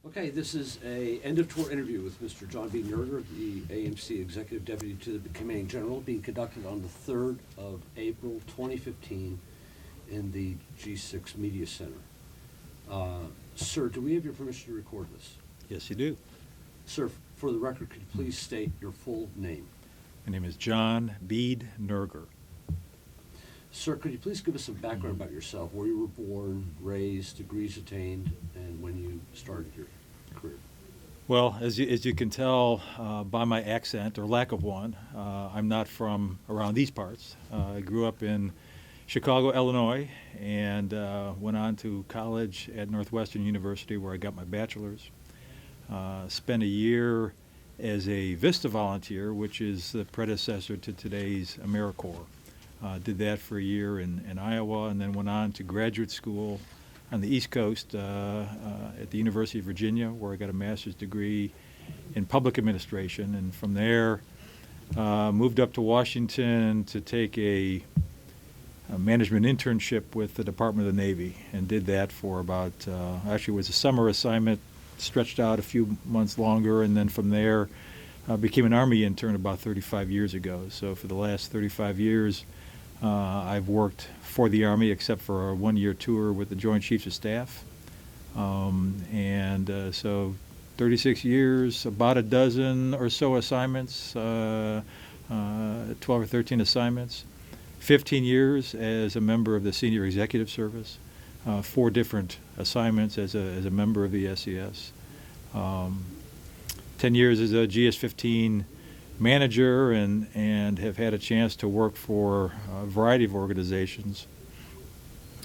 Okay, this is a end-of-tour interview with Mr. John B. Nerger, the AMC Executive Deputy to the Commanding General, being conducted on the 3rd of April 2015 in the G6 Media Center. Sir, do we have your permission to record this? Yes, you do. Sir, for the record, could you please state your full name? My name is John Bede Nerger. Sir, could you please give us some background about yourself, where you were born, raised, degrees attained, and when you started your career? Well, as you can tell by my accent, or lack of one, I'm not from around these parts. I grew up in Chicago, Illinois, and went on to college at Northwestern University where I got my bachelor's. Spent a year as a VISTA volunteer, which is the predecessor to today's AmeriCorps. Did that for a year in Iowa, and then went on to graduate school on the East Coast at the University of Virginia, where I got a master's degree in public administration. And from there, moved up to Washington to take a management internship with the Department of the Navy, and did that for about, actually it was a summer assignment, stretched out a few months longer, and then from there became an Army intern about 35 years ago. So for the last 35 years, I've worked for the Army, except for a one-year tour with the Joint Chiefs of Staff. So 36 years, about a dozen or so assignments, 12 or 13 assignments, 15 years as a member of the Senior Executive Service, 4 different assignments as a member of the SES, 10 years as a GS-15 manager, and have had a chance to work for a variety of organizations.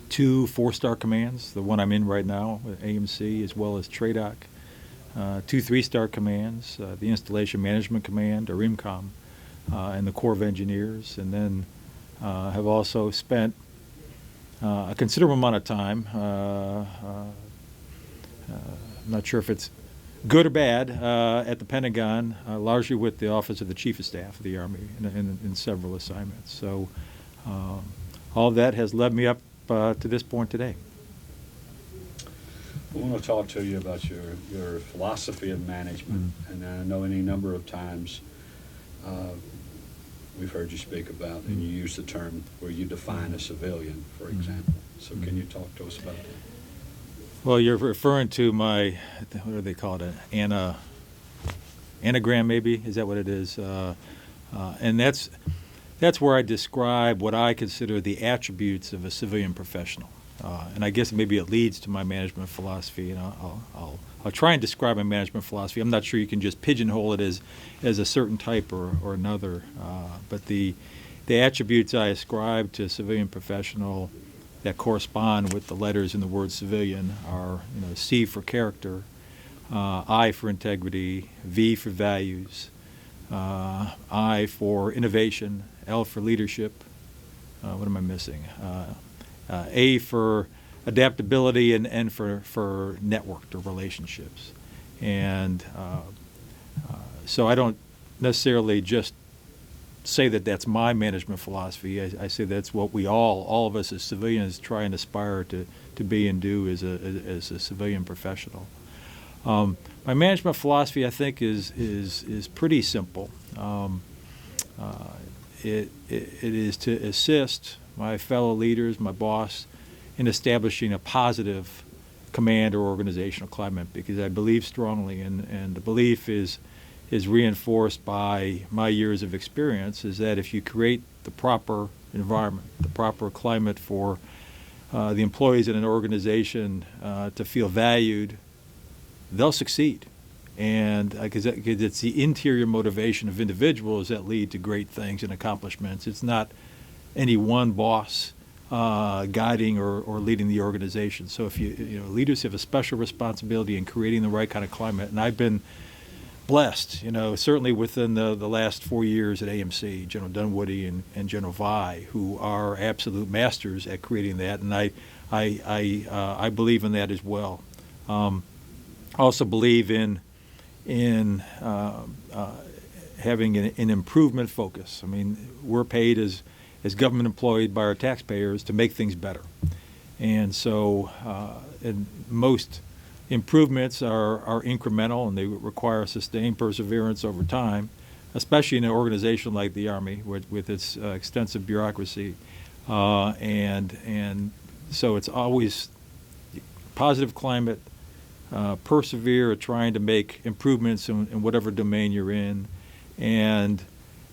2 4-star commands, the one I'm in right now with AMC, as well as TRADOC. 2 3-star commands, the Installation Management Command, or IMCOM, and the Corps of Engineers. And then have also spent a considerable amount of time, I'm not sure if it's good or bad, at the Pentagon, largely with the Office of the Chief of Staff of the Army in several assignments. So all of that has led me up to this point today. I want to talk to you about your philosophy of management. And I know any number of times we've heard you speak about, and you use the term where you define a civilian, for example. So can you talk to us about that? Well, you're referring to my, what do they call it, anagram maybe? Is that what it is? And that's where I describe what I consider the attributes of a civilian professional. And I guess maybe it leads to my management philosophy. And I'll try and describe my management philosophy. I'm not sure you can just pigeonhole it as a certain type or another. But the attributes I ascribe to a civilian professional that correspond with the letters in the word civilian are, C for character, I for integrity, V for values, I for innovation, L for leadership. What am I missing? A for adaptability, and N for networked or relationships. And so I don't necessarily just say that that's my management philosophy. I say that's what we all of us as civilians try and aspire to be and do as a civilian professional. My management philosophy, I think, is pretty simple. It is to assist my fellow leaders, my boss, in establishing a positive command or organizational climate, because I believe strongly, and the belief is reinforced by my years of experience, is that if you create the proper environment, the proper climate for the employees in an organization to feel valued, they'll succeed. And because it's the interior motivation of individuals that lead to great things and accomplishments. It's not any one boss guiding or leading the organization. So if leaders have a special responsibility in creating the right kind of climate, and I've been blessed, certainly within the last 4 years at AMC, General Dunwoody and General Vi, who are absolute masters at creating that, and I believe in that as well. I also believe in having an improvement focus. I mean, we're paid as government employed by our taxpayers to make things better, and so in most improvements are incremental, and they require sustained perseverance over time, especially in an organization like the Army with its extensive bureaucracy. And so it's always positive climate, persevere at trying to make improvements in whatever domain you're in, and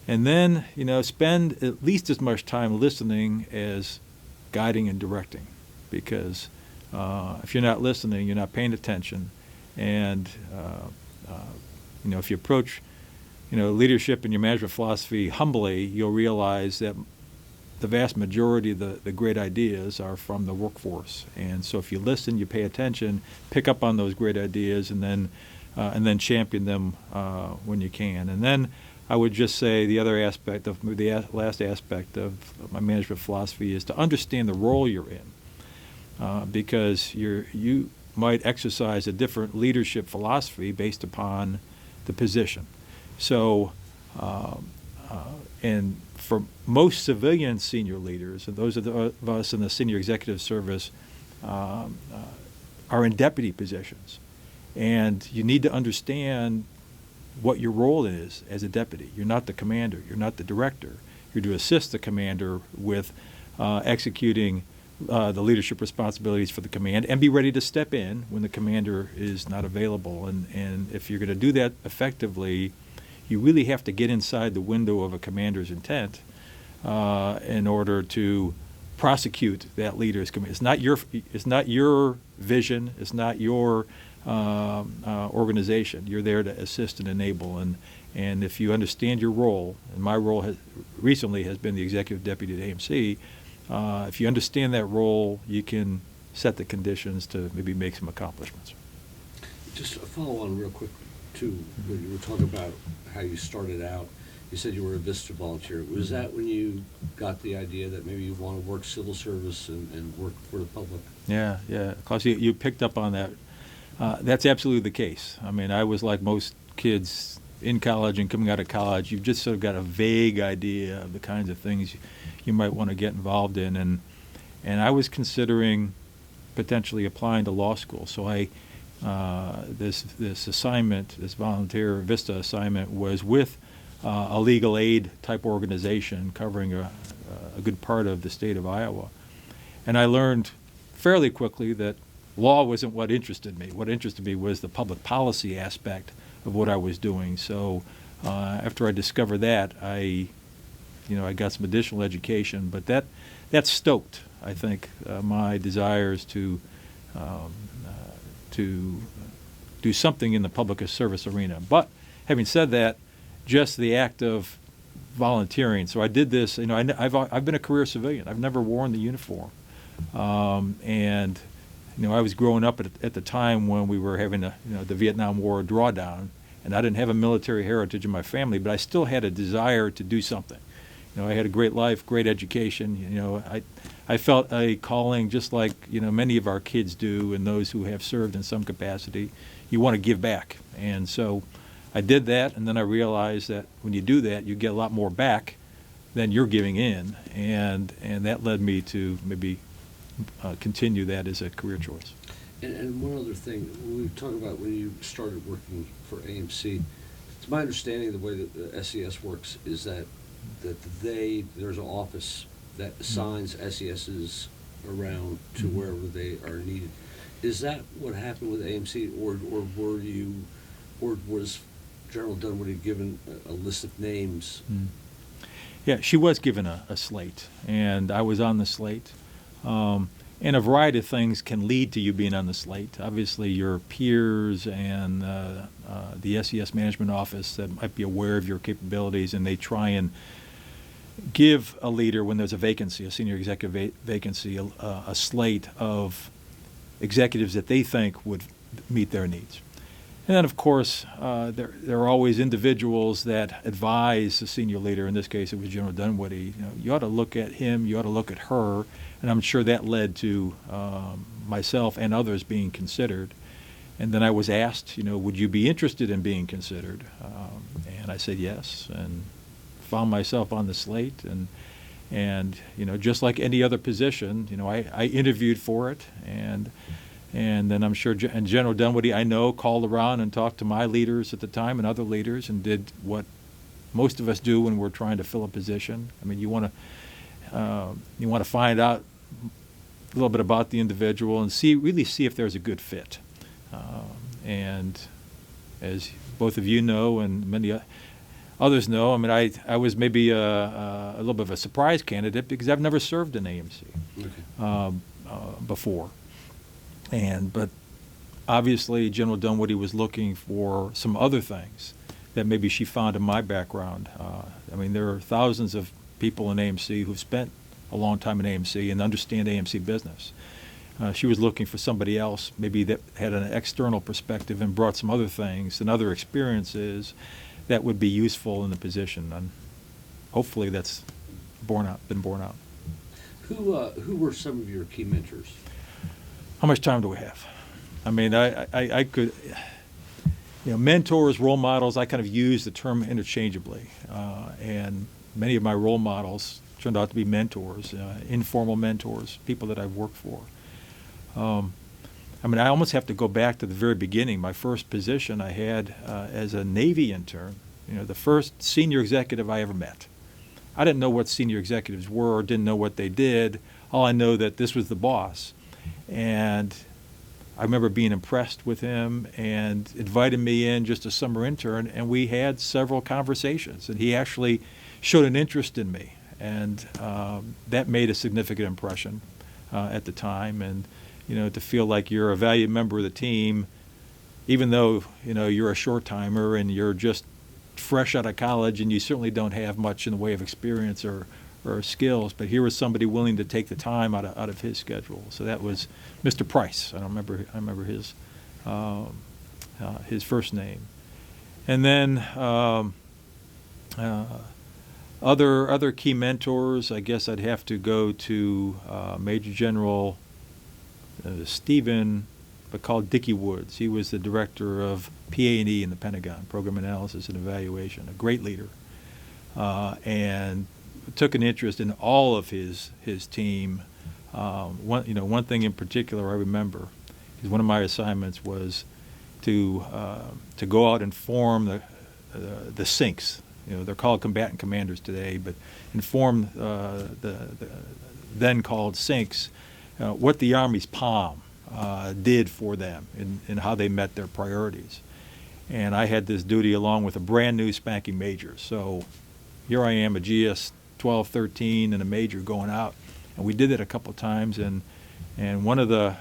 then, spend at least as much time listening as guiding and directing, because if you're not listening, you're not paying attention, and if you approach leadership and your management philosophy humbly, you'll realize that the vast majority of the great ideas are from the workforce. And so if you listen, you pay attention, pick up on those great ideas, and then champion them when you can. And then I would just say the other aspect of the last aspect of my management philosophy is to understand the role you're in, because you might exercise a different leadership philosophy based upon the position. So, and for most civilian senior leaders, and those of us in the senior executive service, are in deputy positions, and you need to understand what your role is as a deputy. You're not the commander. You're not the director. You're to assist the commander with executing the leadership responsibilities for the command, and be ready to step in when the commander is not available. And if you're going to do that effectively, you really have to get inside the window of a commander's intent in order to prosecute that leader's command. It's not your vision. It's not your organization. You're there to assist and enable. And if you understand your role, and my role recently has been the executive deputy at AMC, if you understand that role, you can set the conditions to maybe make some accomplishments. Just a follow on real quick, too, when you were talking about how you started out. You said you were a Vista volunteer. Was that when you got the idea that maybe you want to work civil service and work for the public? Yeah. Claus, you picked up on that. That's absolutely the case. I mean, I was like most kids in college and coming out of college. You've just sort of got a vague idea of the kinds of things you might want to get involved in. And I was considering potentially applying to law school. So this assignment, this volunteer Vista assignment, was with a legal aid type organization covering a good part of the state of Iowa. And I learned fairly quickly that law wasn't what interested me. What interested me was the public policy aspect of what I was doing. So after I discovered that, I got some additional education, but that stoked, I think, my desires to do something in the public service arena. But having said that, just the act of volunteering. So I did this. I've been a career civilian. I've never worn the uniform, and I was growing up at the time when we were having the Vietnam War drawdown, and I didn't have a military heritage in my family, but I still had a desire to do something. I had a great life, great education. I felt a calling, just like many of our kids do, and those who have served in some capacity. You want to give back, and so I did that, and then I realized that when you do that, you get a lot more back than you're giving in, and that led me to maybe continue that as a career choice. And one other thing, when we talk about when you started working for AMC, it's my understanding the way that the SES works is that there's an office that assigns SESs around to wherever they are needed. Is that what happened with AMC, or was General Dunwoody given a list of names? Yeah, she was given a slate, and I was on the slate. And a variety of things can lead to you being on the slate. Obviously, your peers and the SES Management Office that might be aware of your capabilities, and they try and give a leader, when there's a vacancy, a senior executive vacancy, a slate of executives that they think would meet their needs. And then, of course, there are always individuals that advise the senior leader. In this case, it was General Dunwoody. You ought to look at him, you ought to look at her, and I'm sure that led to myself and others being considered. And then I was asked, would you be interested in being considered? And I said yes, and found myself on the slate. And just like any other position, I interviewed for it, and And then I'm sure and General Dunwoody, I know, called around and talked to my leaders at the time and other leaders and did what most of us do when we're trying to fill a position. I mean, you want to find out a little bit about the individual and really see if there's a good fit. And as both of you know and many others know, I mean, I was maybe a little bit of a surprise candidate because I've never served in AMC before. But obviously General Dunwoody was looking for some other things that maybe she found in my background. I mean, there are thousands of people in AMC who've spent a long time in AMC and understand AMC business. She was looking for somebody else, maybe that had an external perspective and brought some other things and other experiences that would be useful in the position. And hopefully that's been borne out. Who were some of your key mentors? How much time do we have? I mean, I could, mentors, role models, I kind of use the term interchangeably. And many of my role models turned out to be mentors, informal mentors, people that I've worked for. I mean, I almost have to go back to the very beginning. My first position I had as a Navy intern, the first senior executive I ever met. I didn't know what senior executives were, didn't know what they did. All I know that this was the boss. And I remember being impressed with him and invited me in just a summer intern, and we had several conversations. And he actually showed an interest in me, and that made a significant impression at the time. And to feel like you're a valued member of the team, even though you're a short timer and you're just fresh out of college and you certainly don't have much in the way of experience or skills, but here was somebody willing to take the time out of his schedule. So that was Mr. Price. I remember his first name. And then other key mentors, I guess I'd have to go to Major General Stephen, but called Dickie Woods. He was the director of PA&E in the Pentagon, Program Analysis and Evaluation, a great leader, and took an interest in all of his team. One thing in particular I remember is one of my assignments was to go out and form the sinks. They're called combatant commanders today, but inform the then called sinks what the Army's POM did for them and how they met their priorities. And I had this duty along with a brand new spanking major. So here I am, a GS 12, 13, and a major going out. And we did it a couple of times. And one of the,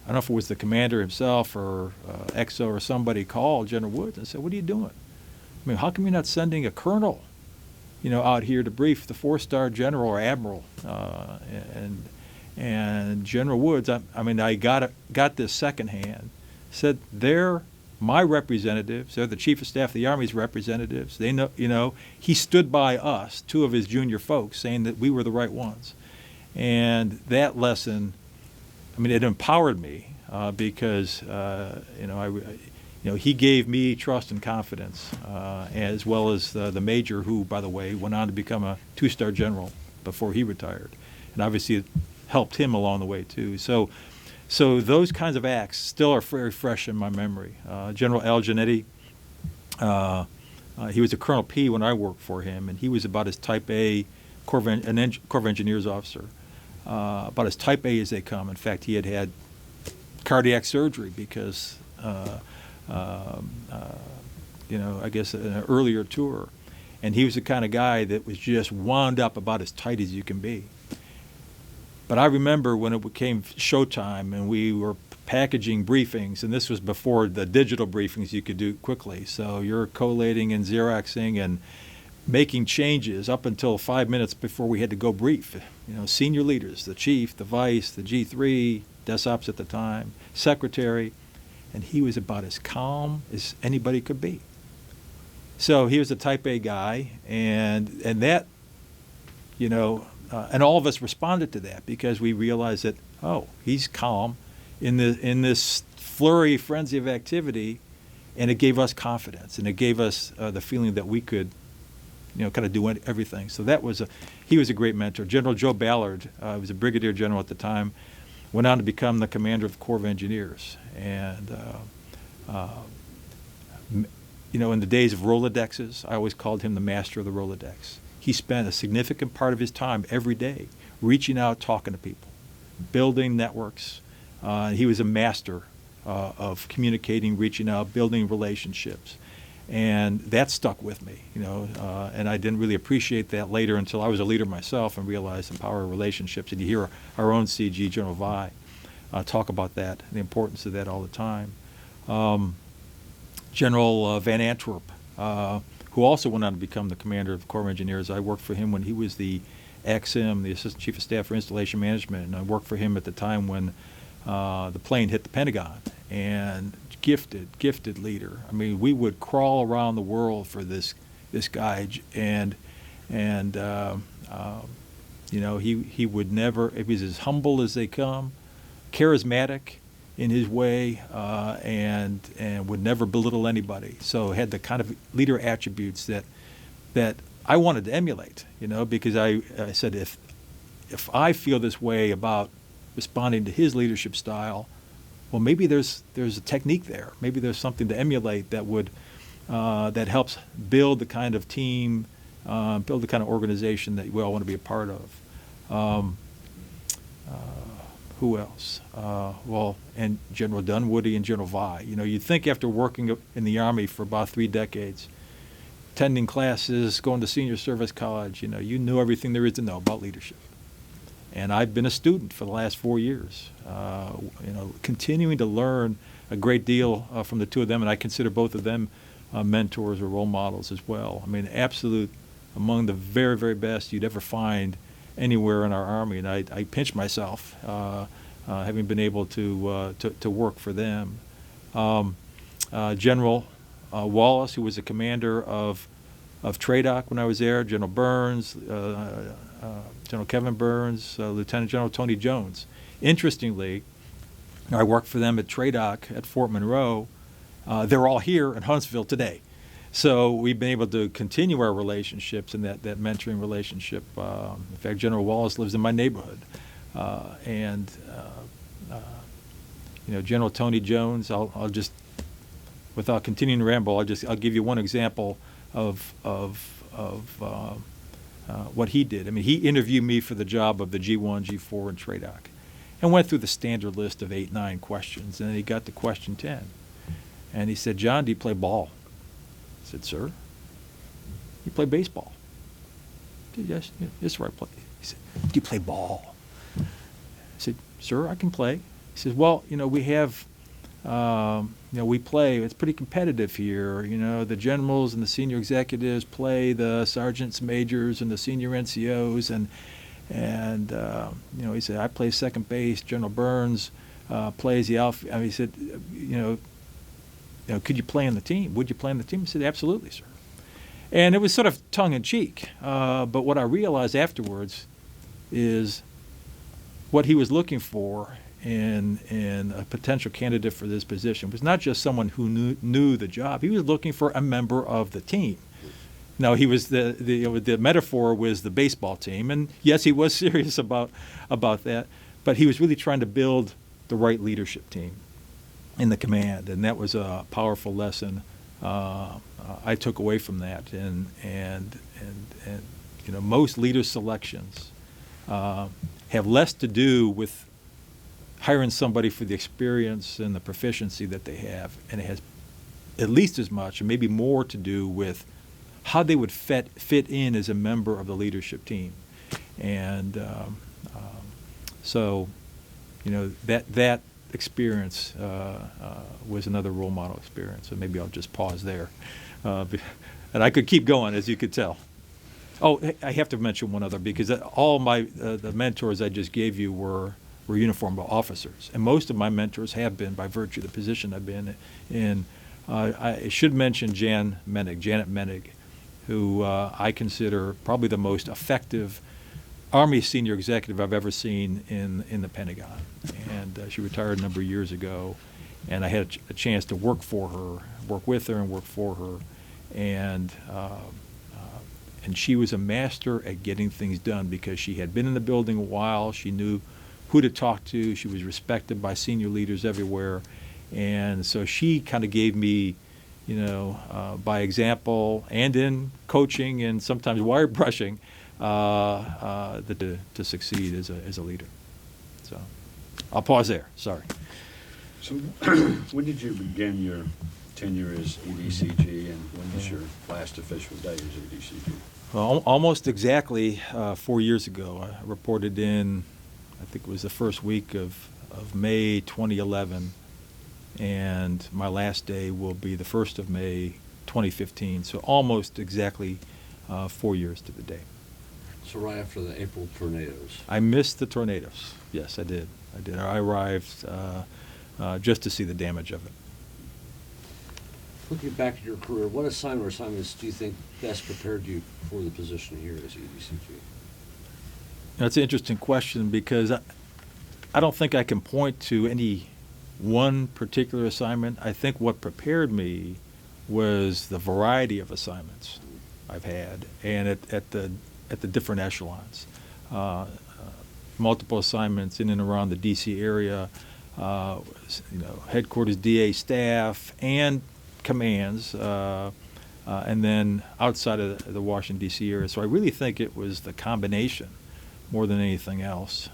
I don't know if it was the commander himself or XO or somebody, called General Woods and said, "What are you doing? I mean, how come you're not sending a colonel, out here to brief the 4-star general or admiral?" And General Woods, I got this secondhand, said they're my representatives. They're the Chief of Staff of the Army's representatives. They know, he stood by us, two of his junior folks, saying that we were the right ones. And that lesson, it empowered me because, he gave me trust and confidence, as well as the major who, by the way, went on to become a 2-star general before he retired. And obviously it helped him along the way, too. So those kinds of acts still are very fresh in my memory. General Al Giannetti, he was a Colonel P when I worked for him, and he was about as Type A Corps of Engineers officer, about as Type A as they come. In fact, he had cardiac surgery because, I guess an earlier tour. And he was the kind of guy that was just wound up about as tight as you can be. But I remember when it became showtime and we were packaging briefings, and this was before the digital briefings you could do quickly. So you're collating and Xeroxing and making changes up until 5 minutes before we had to go brief. Senior leaders, the chief, the vice, the G3, DesOps at the time, secretary, and he was about as calm as anybody could be. So he was a Type A guy, and that, and all of us responded to that because we realized that, he's calm in this flurry, frenzy of activity, and it gave us confidence, and it gave us the feeling that we could, kind of do everything. So he was a great mentor. General Joe Ballard, was a brigadier general at the time, went on to become the commander of the Corps of Engineers. And, in the days of Rolodexes, I always called him the master of the Rolodex. He spent a significant part of his time every day reaching out, talking to people, building networks. He was a master of communicating, reaching out, building relationships. And that stuck with me, and I didn't really appreciate that later until I was a leader myself and realized the power of relationships. And you hear our own CG, General Vi, talk about that, the importance of that all the time. General Van Antwerp, who also went on to become the commander of the Corps of Engineers. I worked for him when he was the AXIM, the Assistant Chief of Staff for Installation Management, and I worked for him at the time when the plane hit the Pentagon. And gifted leader. I mean, we would crawl around the world for this guy, and he would never. He was as humble as they come, charismatic in his way, and would never belittle anybody. So had the kind of leader attributes that I wanted to emulate. Because I said if I feel this way about responding to his leadership style, well, maybe there's a technique there. Maybe there's something to emulate that would that helps build the kind of team, build the kind of organization that we all want to be a part of. Who else? And General Dunwoody and General Vi. You'd think after working in the Army for about 3 decades, attending classes, going to senior service college, you knew everything there is to know about leadership. And I've been a student for the last 4 years, continuing to learn a great deal from the two of them, and I consider both of them mentors or role models as well. I mean, absolute, among the very, very best you'd ever find anywhere in our Army, and I pinch myself having been able to work for them. General Wallace, who was the commander of TRADOC when I was there, General Burns, General Kevin Burns, Lieutenant General Tony Jones. Interestingly, I worked for them at TRADOC at Fort Monroe. They're all here in Huntsville today. So we've been able to continue our relationships and that mentoring relationship. In fact, General Wallace lives in my neighborhood. General Tony Jones, I'll just, without continuing to ramble, I'll give you one example of what he did. I mean, he interviewed me for the job of the G1, G4, and TRADOC, and went through the standard list of 8, 9 questions, and then he got to question 10. And he said, "John, do you play ball?" I said, "Sir, you play baseball?" I said, "Yes, yes, sir, I play." He said, "Do you play ball?" I said, "Sir, I can play." He says, "Well, we have, we play, it's pretty competitive here. The generals and the senior executives play the sergeants, majors, and the senior NCOs. And he said, I play second base. General Burns plays the outfield." I mean, he said, could you play on the team? Would you play on the team? I said, "Absolutely, sir." And it was sort of tongue-in-cheek. But what I realized afterwards is what he was looking for in a potential candidate for this position was not just someone who knew the job. He was looking for a member of the team. Now, he was the metaphor was the baseball team, and yes, he was serious about that, but he was really trying to build the right leadership team in the command, and that was a powerful lesson I took away from that. And most leader selections have less to do with hiring somebody for the experience and the proficiency that they have, and it has at least as much, or maybe more, to do with how they would fit in as a member of the leadership team. And so that experience was another role model experience. So maybe I'll just pause there, and I could keep going, as you could tell. Oh, I have to mention one other, because all my the mentors I just gave you were uniformed officers, and most of my mentors have been by virtue of the position I've been in. I should mention Janet Menig, who I consider probably the most effective Army senior executive I've ever seen in the Pentagon. And she retired a number of years ago, and I had a chance to work with her and work for her. And she was a master at getting things done, because she had been in the building a while. She knew who to talk to. She was respected by senior leaders everywhere. And so she kind of gave me, by example and in coaching and sometimes wire brushing, to succeed as a leader. So I'll pause there. Sorry. So when did you begin your tenure as EDCG, and when was your last official day as EDCG? Well, almost exactly 4 years ago. I reported in, I think it was the first week of May 2011, and my last day will be the 1st of May 2015, so almost exactly 4 years to the day. So right after the April tornadoes. I missed the tornadoes. Yes, I did. I arrived just to see the damage of it. Looking back at your career, what assignment or assignments do you think best prepared you for the position here as EDCG? That's an interesting question, because I don't think I can point to any one particular assignment. I think what prepared me was the variety of assignments I've had, and at the different echelons. Multiple assignments in and around the D.C. area, headquarters DA staff and commands, and then outside of the Washington, D.C. area. So I really think it was the combination more than anything else.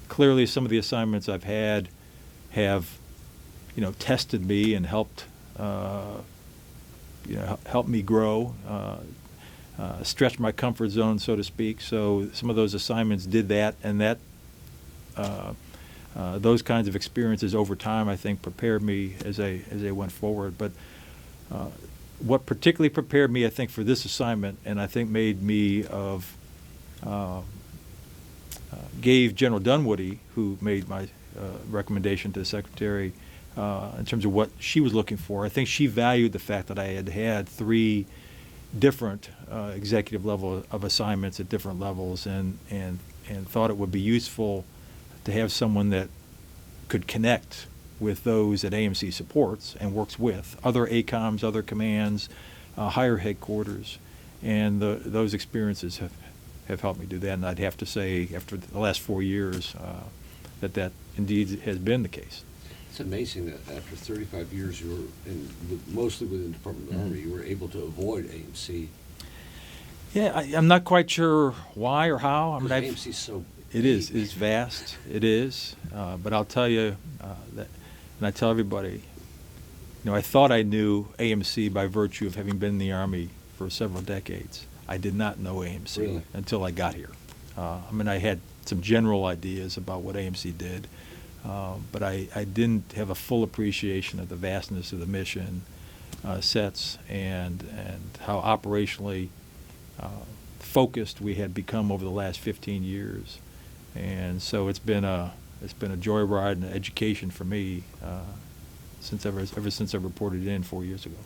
Clearly, some of the assignments I've had have, tested me and helped, help me grow, stretch my comfort zone, so to speak. So some of those assignments did that, and that those kinds of experiences over time, I think, prepared me as I went forward. But what particularly prepared me, I think, for this assignment, and I think made me gave General Dunwoody, who made my recommendation to the Secretary in terms of what she was looking for. I think she valued the fact that I had 3 different executive level of assignments at different levels, and thought it would be useful to have someone that could connect with those that AMC supports and works with, other ACOMs, other commands, higher headquarters, and those experiences have helped me do that. And I'd have to say, after the last 4 years, that indeed has been the case. It's amazing that after 35 years, you were mostly within the Department of the Army, you were able to avoid AMC. Yeah, I'm not quite sure why or how. I mean, AMC's so it is. It's vast. It is. But I'll tell you that, and I tell everybody, I thought I knew AMC by virtue of having been in the Army for several decades. I did not know AMC Really? until I got here. I had some general ideas about what AMC did, but I didn't have a full appreciation of the vastness of the mission sets and how operationally focused we had become over the last 15 years. And so it's been a joyride and an education for me ever since I reported in 4 years ago.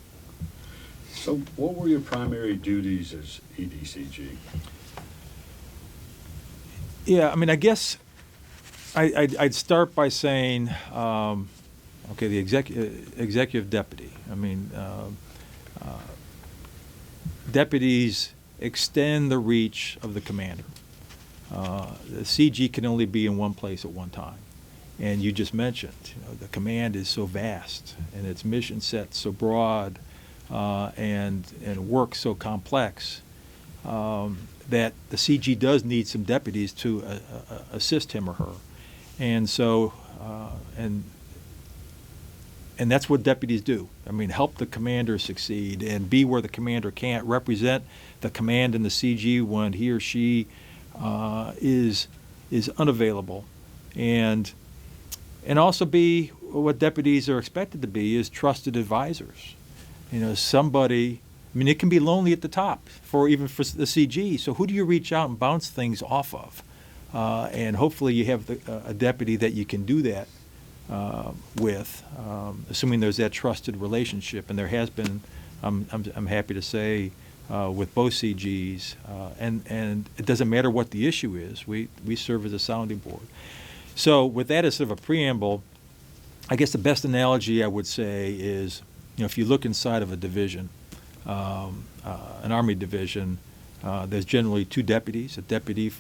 So what were your primary duties as EDCG? Yeah, I guess I'd start by saying, okay, the executive deputy. Deputies extend the reach of the commander. The CG can only be in one place at one time. And you just mentioned, the command is so vast and its mission set so broad and work so complex that the CG does need some deputies to assist him or her. And so, and that's what deputies do. Help the commander succeed and be where the commander can't, represent the command and the CG when he or she is unavailable, and also be what deputies are expected to be, is trusted advisors. Somebody. It can be lonely at the top even for the CG. So who do you reach out and bounce things off of? And hopefully you have a deputy that you can do that with, assuming there's that trusted relationship. And there has been, I'm happy to say, with both CGs. And it doesn't matter what the issue is. We serve as a sounding board. So with that as sort of a preamble, I guess the best analogy I would say is, if you look inside of a division, an Army division, there's generally 2 deputies, a deputy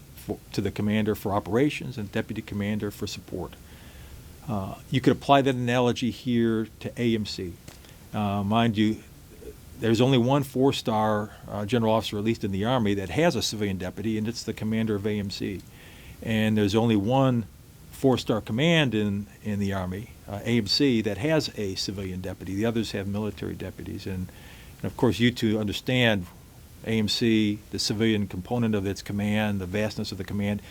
to the commander for operations and deputy commander for support. You could apply that analogy here to AMC. Mind you, there's only one 4-star general officer, at least in the Army, that has a civilian deputy, and it's the commander of AMC. And there's only one 4-star command in the Army, AMC, that has a civilian deputy. The others have military deputies. And of course, you two understand AMC, the civilian component of its command, the vastness of the command.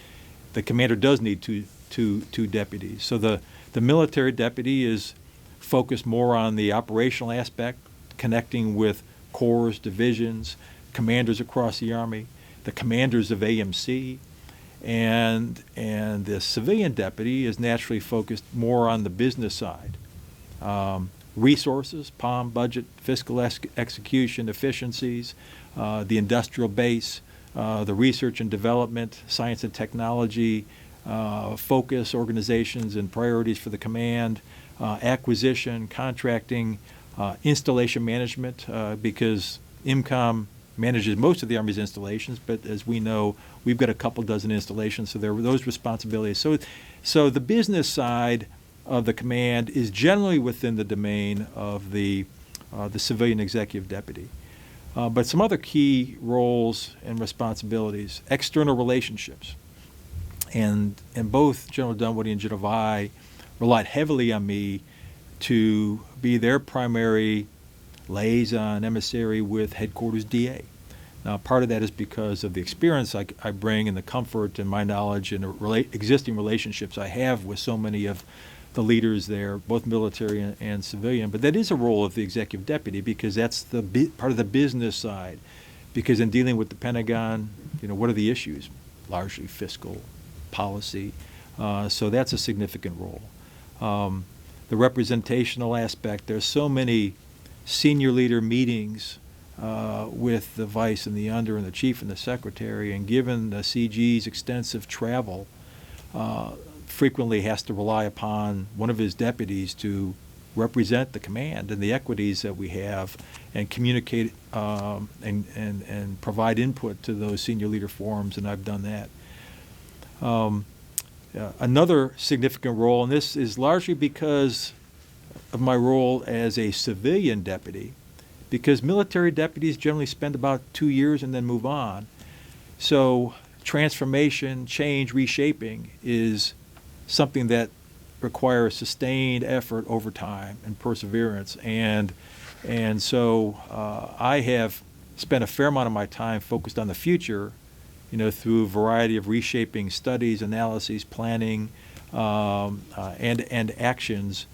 The commander does need two deputies. So the military deputy is focused more on the operational aspect, connecting with corps, divisions, commanders across the Army, the commanders of AMC, and the civilian deputy is naturally focused more on the business side. Resources, POM, budget, fiscal execution, efficiencies, the industrial base, the research and development, science and technology, focus, organizations and priorities for the command, acquisition, contracting, installation management, because IMCOM manages most of the Army's installations, but as we know, we've got a couple dozen installations, so there are those responsibilities. So the business side of the command is generally within the domain of the civilian executive deputy. But some other key roles and responsibilities: external relationships. And both General Dunwoody and General Vi relied heavily on me to be their primary liaison emissary with headquarters DA. Now, part of that is because of the experience I bring and the comfort and my knowledge and existing relationships I have with so many of the leaders there, both military and civilian. But that is a role of the executive deputy, because that's the part of the business side. Because in dealing with the Pentagon, what are the issues? Largely fiscal, policy. So that's a significant role. The representational aspect, there's so many senior leader meetings with the vice and the under and the chief and the secretary, and given the CG's extensive travel, frequently has to rely upon one of his deputies to represent the command and the equities that we have and communicate and provide input to those senior leader forums, and I've done that. Another significant role, and this is largely because of my role as a civilian deputy, because military deputies generally spend about 2 years and then move on. So transformation, change, reshaping is something that requires sustained effort over time and perseverance. And so I have spent a fair amount of my time focused on the future, through a variety of reshaping studies, analyses, planning, and actions.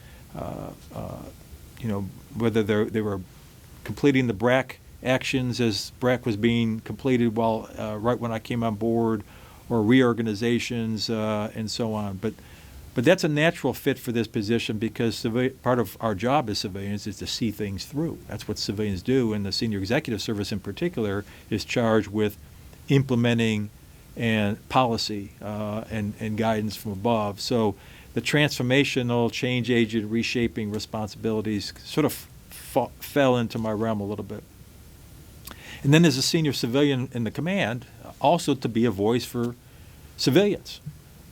Whether they were completing the BRAC actions as BRAC was being completed right when I came on board, or reorganizations and so on. But that's a natural fit for this position, because part of our job as civilians is to see things through. That's what civilians do, and the senior executive service in particular is charged with implementing and policy and guidance from above. So the transformational, change agent, reshaping responsibilities sort of fell into my realm a little bit. And then as a senior civilian in the command, also to be a voice for civilians.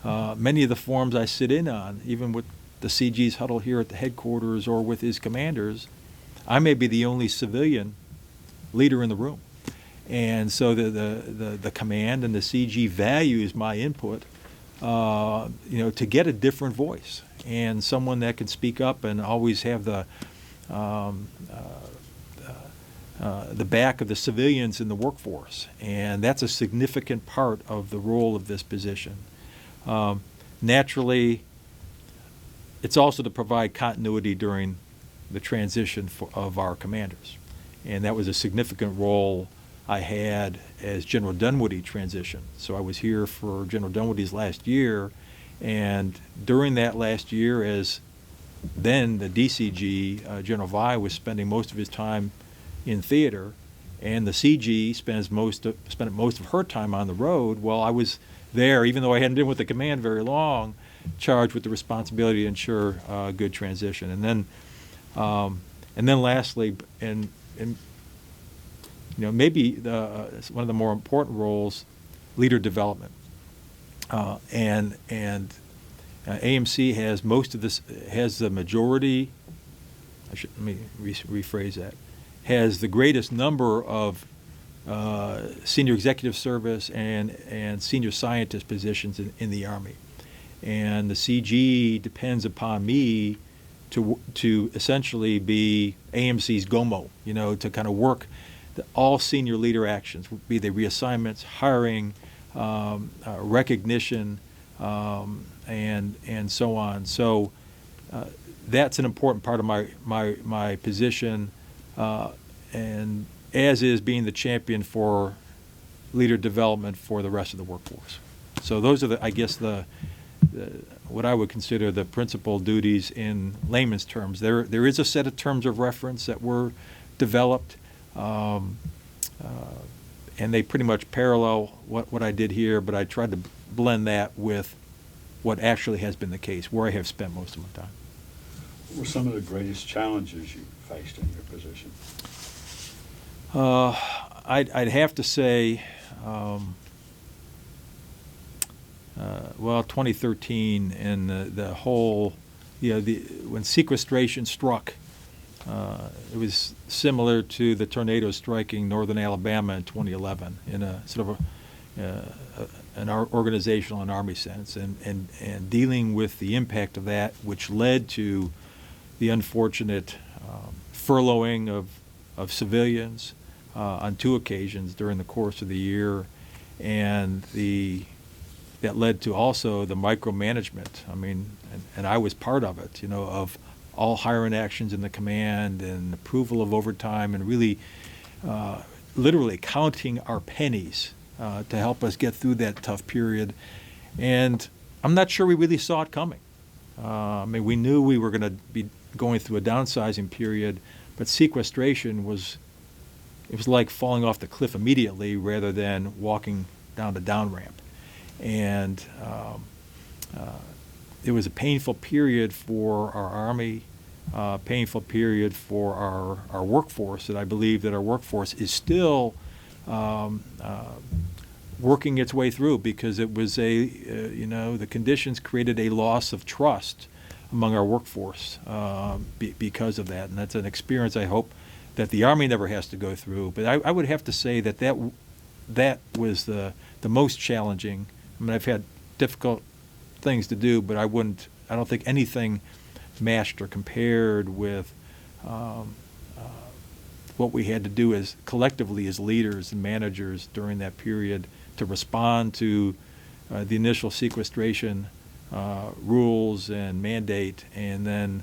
Many of the forums I sit in on, even with the CG's huddle here at the headquarters or with his commanders, I may be the only civilian leader in the room. And so the command and the CG values my input, to get a different voice and someone that can speak up and always have the back of the civilians in the workforce. And that's a significant part of the role of this position. Naturally, it's also to provide continuity during the transition of our commanders. And that was a significant role I had as General Dunwoody transitioned. So I was here for General Dunwoody's last year, and during that last year, as then the DCG, General Vi, was spending most of his time in theater, and the CG spent most of her time on the road. Well, I was there, even though I hadn't been with the command very long, charged with the responsibility to ensure good transition. And then lastly, and maybe one of the more important roles, leader development. And AMC has most of this, has the majority. Let me rephrase that. Has the greatest number of senior executive service and senior scientist positions in the Army, and the CG depends upon me to essentially be AMC's GOMO, to kind of work all senior leader actions, be they reassignments, hiring, recognition, and so on. So that's an important part of my position, and as is being the champion for leader development for the rest of the workforce. So those are what I would consider the principal duties in layman's terms. There is a set of terms of reference that were developed, and they pretty much parallel what I did here, but I tried to blend that with what actually has been the case, where I have spent most of my time. What were some of the greatest challenges you faced in your position? I'd have to say, 2013 and the whole, when sequestration struck, it was similar to the tornado striking northern Alabama in 2011 in a sort of an organizational and Army sense, and dealing with the impact of that, which led to the unfortunate furloughing of civilians on 2 occasions during the course of the year, and that led to also the micromanagement. I mean, and I was part of it, of all hiring actions in the command and approval of overtime, and really literally counting our pennies to help us get through that tough period. And I'm not sure we really saw it coming. We knew we were going to be going through a downsizing period, but sequestration was like falling off the cliff immediately rather than walking down the down ramp. And it was a painful period for our Army, painful period for our workforce, and I believe that our workforce is still working its way through, because it was the conditions created a loss of trust among our workforce because of that. And that's an experience I hope that the Army never has to go through. But I would have to say that was the most challenging. I've had difficult things to do, but I don't think anything matched or compared with what we had to do as collectively as leaders and managers during that period to respond to the initial sequestration rules and mandate, and then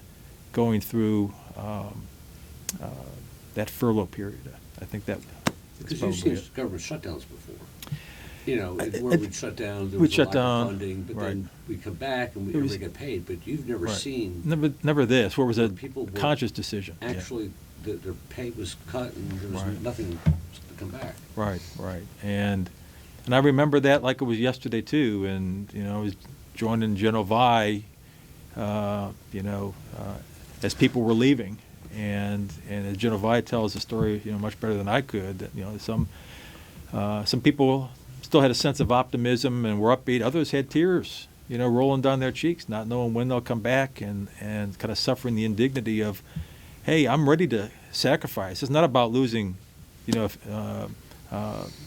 going through that furlough period. I think that. Because you've seen government shutdowns before. Where we'd shut down, there we'd was a shut lack down, of funding, but right. then we come back and everybody get paid. But you've never Right. seen Never this, where it was a people were conscious decision. Yeah. actually their pay was cut and there was Right. nothing to come back. Right. And I remember that like it was yesterday too. And I was joining General Vi, as people were leaving, and as General Vi tells the story, much better than I could. That some people still had a sense of optimism and were upbeat. Others had tears, rolling down their cheeks, not knowing when they'll come back, and kind of suffering the indignity of, hey, I'm ready to sacrifice. It's not about losing,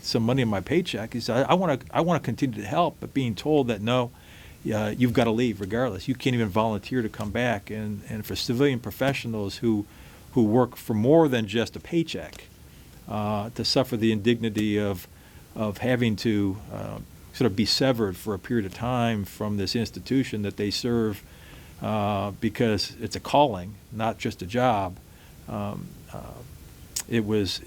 some money in my paycheck. He said, I want to continue to help, but being told that no, you've got to leave regardless. You can't even volunteer to come back. And for civilian professionals who work for more than just a paycheck, to suffer the indignity of having to sort of be severed for a period of time from this institution that they serve, because it's a calling, not just a job. It was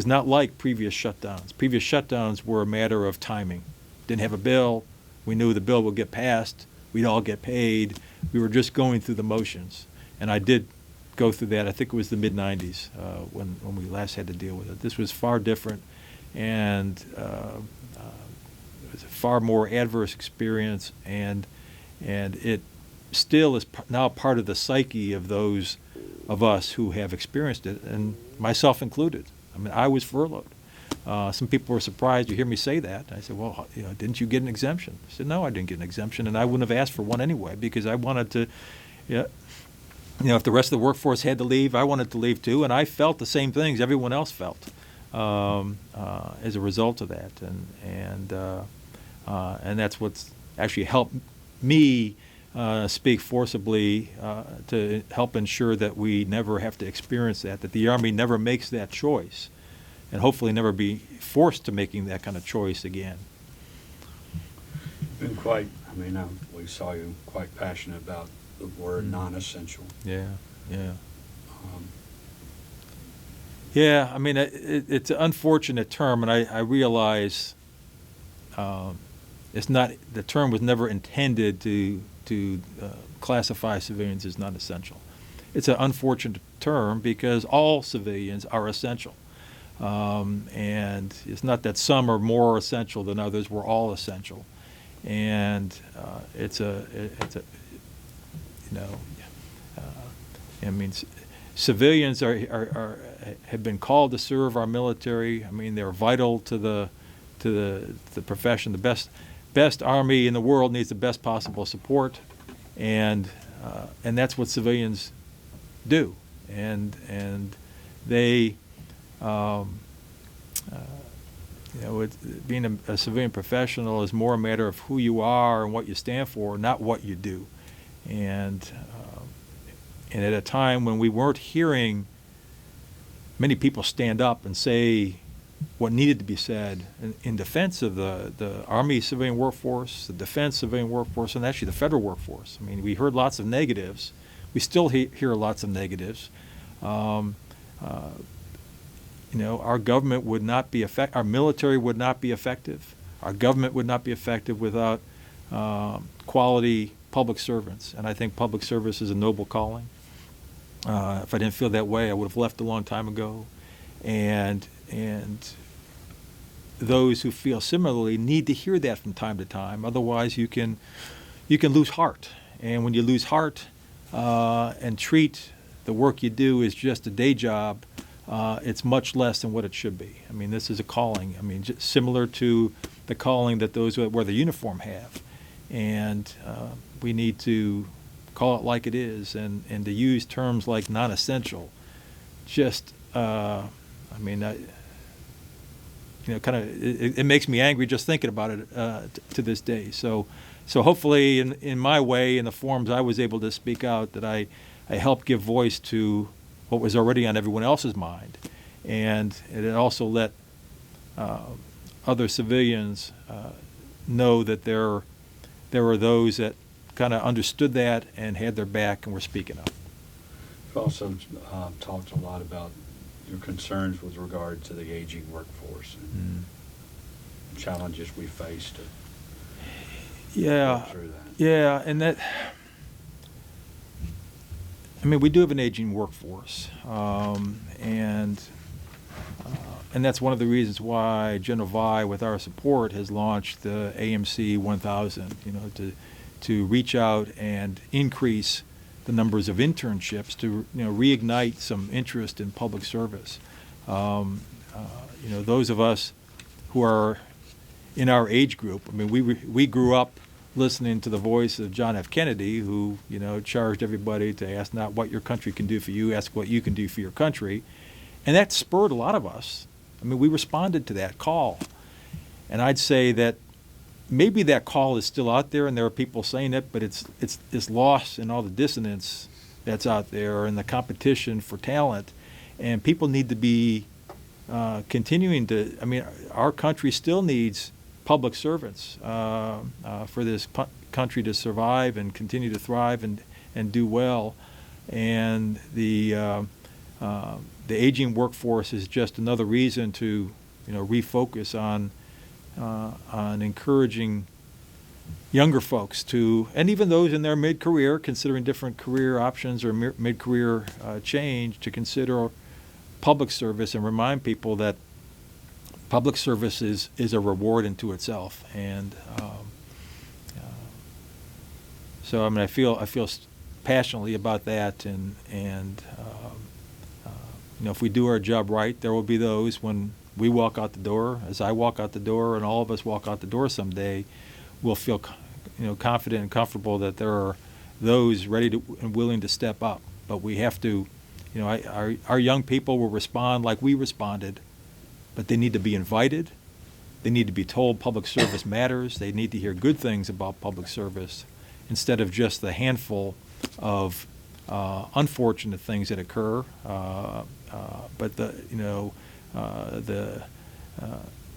not like previous shutdowns. Previous shutdowns were a matter of timing. Didn't have a bill. We knew the bill would get passed. We'd all get paid. We were just going through the motions. And I did go through that. I think it was the mid-'90s when we last had to deal with it. This was far different, and it was a far more adverse experience, and it still is now part of the psyche of those of us who have experienced it, and myself included. I was furloughed. Some people were surprised to hear me say that. I said, well, didn't you get an exemption? I said, no, I didn't get an exemption, and I wouldn't have asked for one anyway because I wanted to, if the rest of the workforce had to leave, I wanted to leave too, and I felt the same things everyone else felt as a result of that, and that's what's actually helped me speak forcibly to help ensure that we never have to experience that the Army never makes that choice, and hopefully never be forced to making that kind of choice again. Been we saw you quite passionate about the word non-essential. Yeah. Um, Yeah, I mean, it's an unfortunate term, and I realize it's not. The term was never intended to classify civilians as non-essential. It's an unfortunate term because all civilians are essential, and it's not that some are more essential than others. We're all essential, and I mean, civilians have been called to serve our military. I mean, they're vital to the profession. The best Army in the world needs the best possible support, and that's what civilians do. And they, being a civilian professional is more a matter of who you are and what you stand for, not what you do. And at a time when we weren't hearing many people stand up and say what needed to be said in defense of the Army civilian workforce, the defense civilian workforce, and actually the federal workforce. I mean, we heard lots of negatives. We still hear lots of negatives. Our government would not be our military would not be effective. Our government would not be effective without quality public servants. And I think public service is a noble calling. If I didn't feel that way, I would have left a long time ago. And those who feel similarly need to hear that from time to time. Otherwise, you can lose heart. And when you lose heart and treat the work you do as just a day job, it's much less than what it should be. I mean, this is a calling. I mean, just similar to the calling that those who wear the uniform have. And we need to call it like it is, and to use terms like non-essential, just it makes me angry just thinking about it to this day. So hopefully, in my way, in the forums I was able to speak out, that I helped give voice to what was already on everyone else's mind, and it also let other civilians know that there were those that kind of understood that and had their back and were speaking up. You've also talked a lot about your concerns with regard to the aging workforce and challenges we face to work through that. Yeah, and that, I mean, we do have an aging workforce, and that's one of the reasons why General Vi, with our support, has launched the AMC 1000, to reach out and increase the numbers of internships to reignite some interest in public service. Those of us who are in our age group, I mean, we grew up listening to the voice of John F. Kennedy, who charged everybody to ask not what your country can do for you, ask what you can do for your country, and that spurred a lot of us. I mean, we responded to that call, and I'd say that maybe that call is still out there, and there are people saying it, but it's lost in all the dissonance that's out there and the competition for talent. And people need to be continuing to. I mean, our country still needs public servants for this country to survive and continue to thrive and do well. And the aging workforce is just another reason to refocus on encouraging younger folks to, and even those in their mid-career, considering different career options or mid-career change, to consider public service and remind people that public service is a reward unto itself. And so I mean, I feel passionately about that, and if we do our job right, there will be those when we walk out the door, as I walk out the door, and all of us walk out the door someday, we'll feel confident and comfortable that there are those ready to and willing to step up. But we have to, our young people will respond like we responded, but they need to be invited. They need to be told public service matters. They need to hear good things about public service instead of just the handful of unfortunate things that occur. But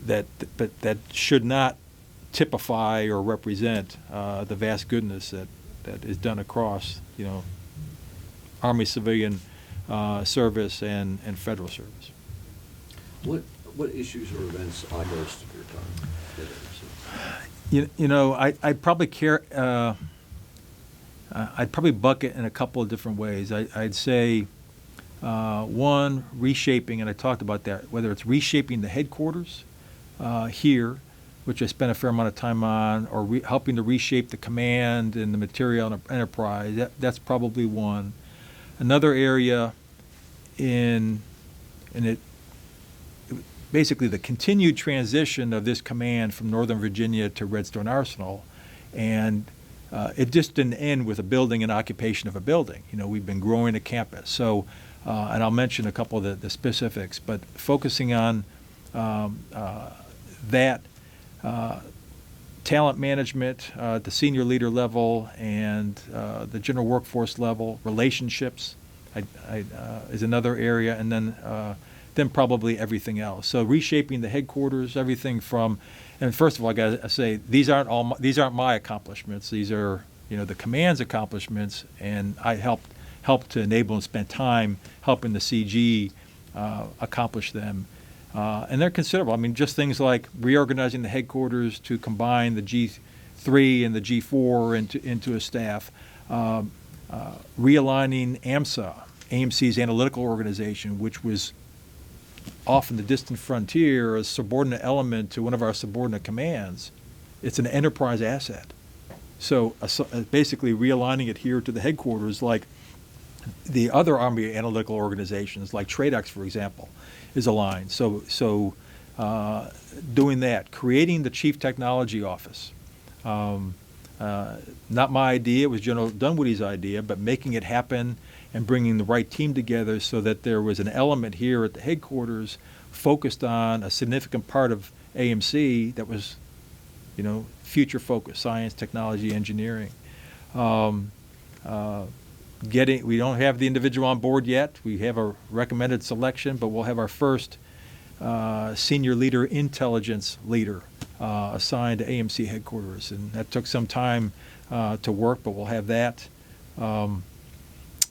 that should not typify or represent the vast goodness that is done across, Army civilian service and federal service. What issues or events are most of your time? I'd probably I'd probably bucket in a couple of different ways. I'd say one, reshaping, and I talked about that, whether it's reshaping the headquarters here, which I spent a fair amount of time on, or helping to reshape the command and the material enterprise. That's probably one. Another area basically the continued transition of this command from Northern Virginia to Redstone Arsenal, and it just didn't end with a building and occupation of a building. We've been growing a campus. So, and I'll mention a couple of the specifics, but focusing on that talent management at the senior leader level and the general workforce level, relationships is another area, and then probably everything else. So reshaping the headquarters, everything from, and first of all, I got to say these aren't my accomplishments. These are the command's accomplishments, and I helped to enable and spend time helping the CG accomplish them. And they're considerable. I mean, just things like reorganizing the headquarters to combine the G3 and the G4 into a staff, realigning AMC's analytical organization, which was off in the distant frontier, a subordinate element to one of our subordinate commands. It's an enterprise asset. So basically realigning it here to the headquarters, like the other Army analytical organizations, like TRADEX, for example, is aligned. So doing that, creating the Chief Technology Office. Not my idea, it was General Dunwoody's idea, but making it happen and bringing the right team together so that there was an element here at the headquarters focused on a significant part of AMC that was, future focused, science, technology, engineering. We don't have the individual on board yet. We have a recommended selection, but we'll have our first senior leader, intelligence leader assigned to AMC headquarters. And that took some time to work, but we'll have that.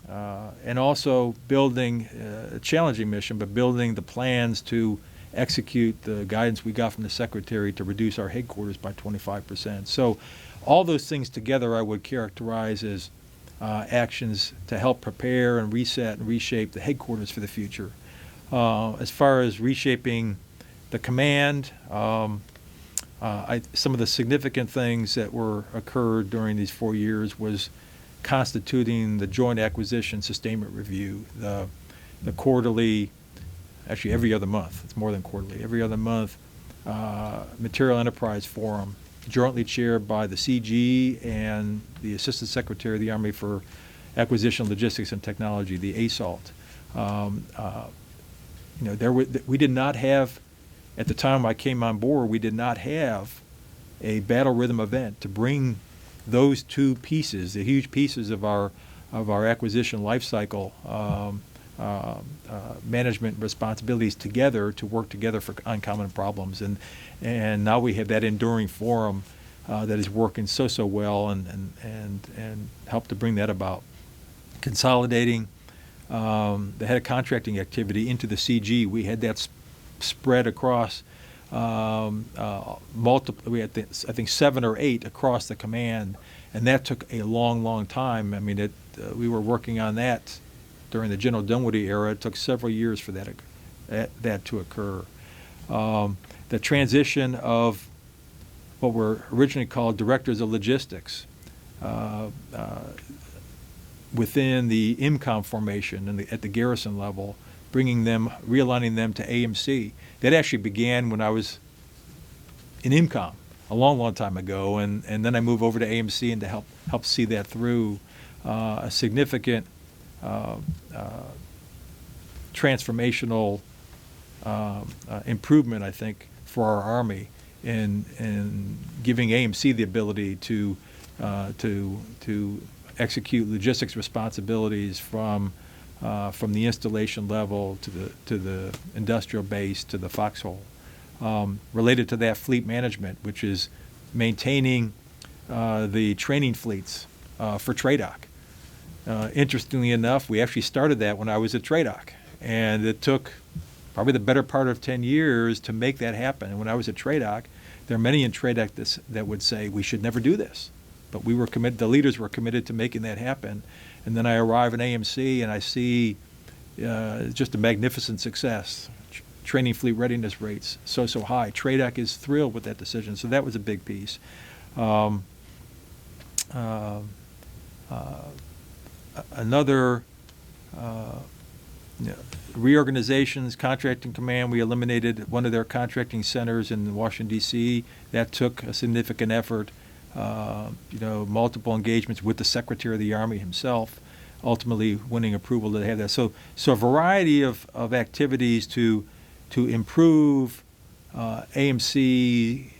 And also building a challenging mission, but building the plans to execute the guidance we got from the Secretary to reduce our headquarters by 25%. So all those things together I would characterize as actions to help prepare and reset and reshape the headquarters for the future. As far as reshaping the command, some of the significant things that occurred during these 4 years was constituting the Joint Acquisition Sustainment Review, the quarterly, actually every other month, it's more than quarterly, every other month, Materiel Enterprise Forum, jointly chaired by the CG and the Assistant Secretary of the Army for Acquisition, Logistics, and Technology, the ASALT. We did not have, at the time I came on board, we did not have a battle rhythm event to bring those two pieces, the huge pieces of our acquisition life cycle management responsibilities together to work together for uncommon problems, and now we have that enduring forum that is working so well and help to bring that about. Consolidating the head of contracting activity into the CG, we had that spread across multiple. We had I think 7 or 8 across the command, and that took a long time. I mean, we were working on that during the General Dunwoody era. It took several years for that to occur. The transition of what were originally called directors of logistics within the IMCOM formation and at the garrison level realigning them to AMC. That actually began when I was in IMCOM a long, long time ago, and then I moved over to AMC and to help see that through. A significant transformational improvement, I think, for our Army in giving AMC the ability to execute logistics responsibilities from the installation level to the industrial base to the foxhole. Related to that, fleet management, which is maintaining the training fleets for TRADOC. Interestingly enough, we actually started that when I was at TRADOC, and it took probably the better part of 10 years to make that happen. And when I was at TRADOC, there are many in TRADOC that would say we should never do this, but we were committed. The leaders were committed to making that happen. And then I arrive in AMC and I see just a magnificent success. Training fleet readiness rates so high. TRADOC is thrilled with that decision, so that was a big piece. Another reorganizations, contracting command, we eliminated one of their contracting centers in Washington, D.C. That took a significant effort, multiple engagements with the Secretary of the Army himself, ultimately winning approval to have that. So a variety of activities to improve AMC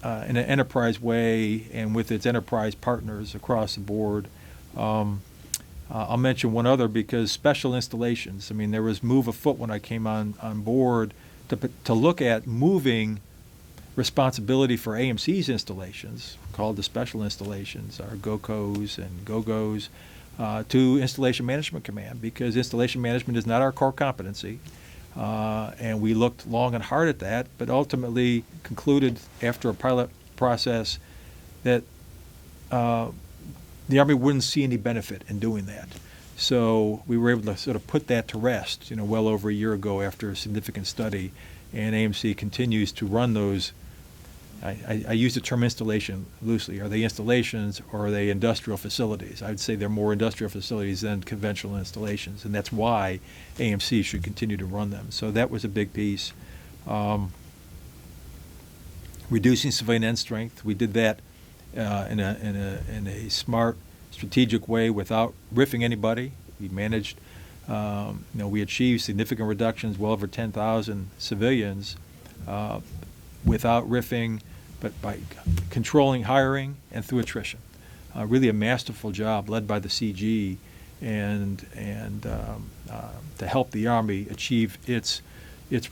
in an enterprise way and with its enterprise partners across the board. I'll mention one other because special installations. I mean, there was move afoot when I came on board to look at moving responsibility for AMC's installations, called the special installations, our GOCOs and GOGOs, to Installation Management Command, because installation management is not our core competency. And we looked long and hard at that, but ultimately concluded after a pilot process that the Army wouldn't see any benefit in doing that. So we were able to sort of put that to rest, well over a year ago after a significant study, and AMC continues to run those. I use the term installation loosely. Are they installations or are they industrial facilities? I would say they're more industrial facilities than conventional installations, and that's why AMC should continue to run them. So that was a big piece. Reducing civilian end strength. We did that in a smart, strategic way without riffing anybody. We managed. We achieved significant reductions, well over 10,000 civilians, without riffing, but by controlling hiring and through attrition. Really a masterful job led by the CG, and to help the Army achieve its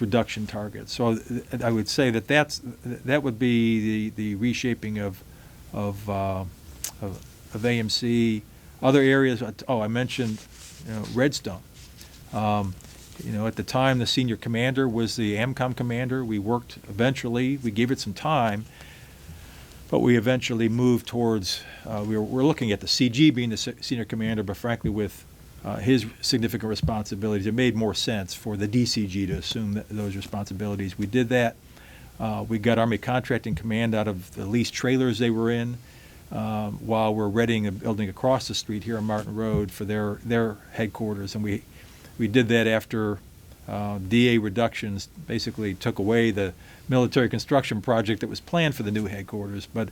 reduction targets. So I would say that would be the reshaping of AMC. Other areas. I mentioned Redstone. At the time, the senior commander was the AMCOM commander. We worked eventually. We gave it some time, but we eventually moved towards. We're looking at the CG being the senior commander, but frankly, with his significant responsibilities, it made more sense for the DCG to assume those responsibilities. We did that. We got Army Contracting Command out of the leased trailers they were in, while we're readying a building across the street here on Martin Road for their headquarters, and we did that after DA reductions basically took away the military construction project that was planned for the new headquarters. But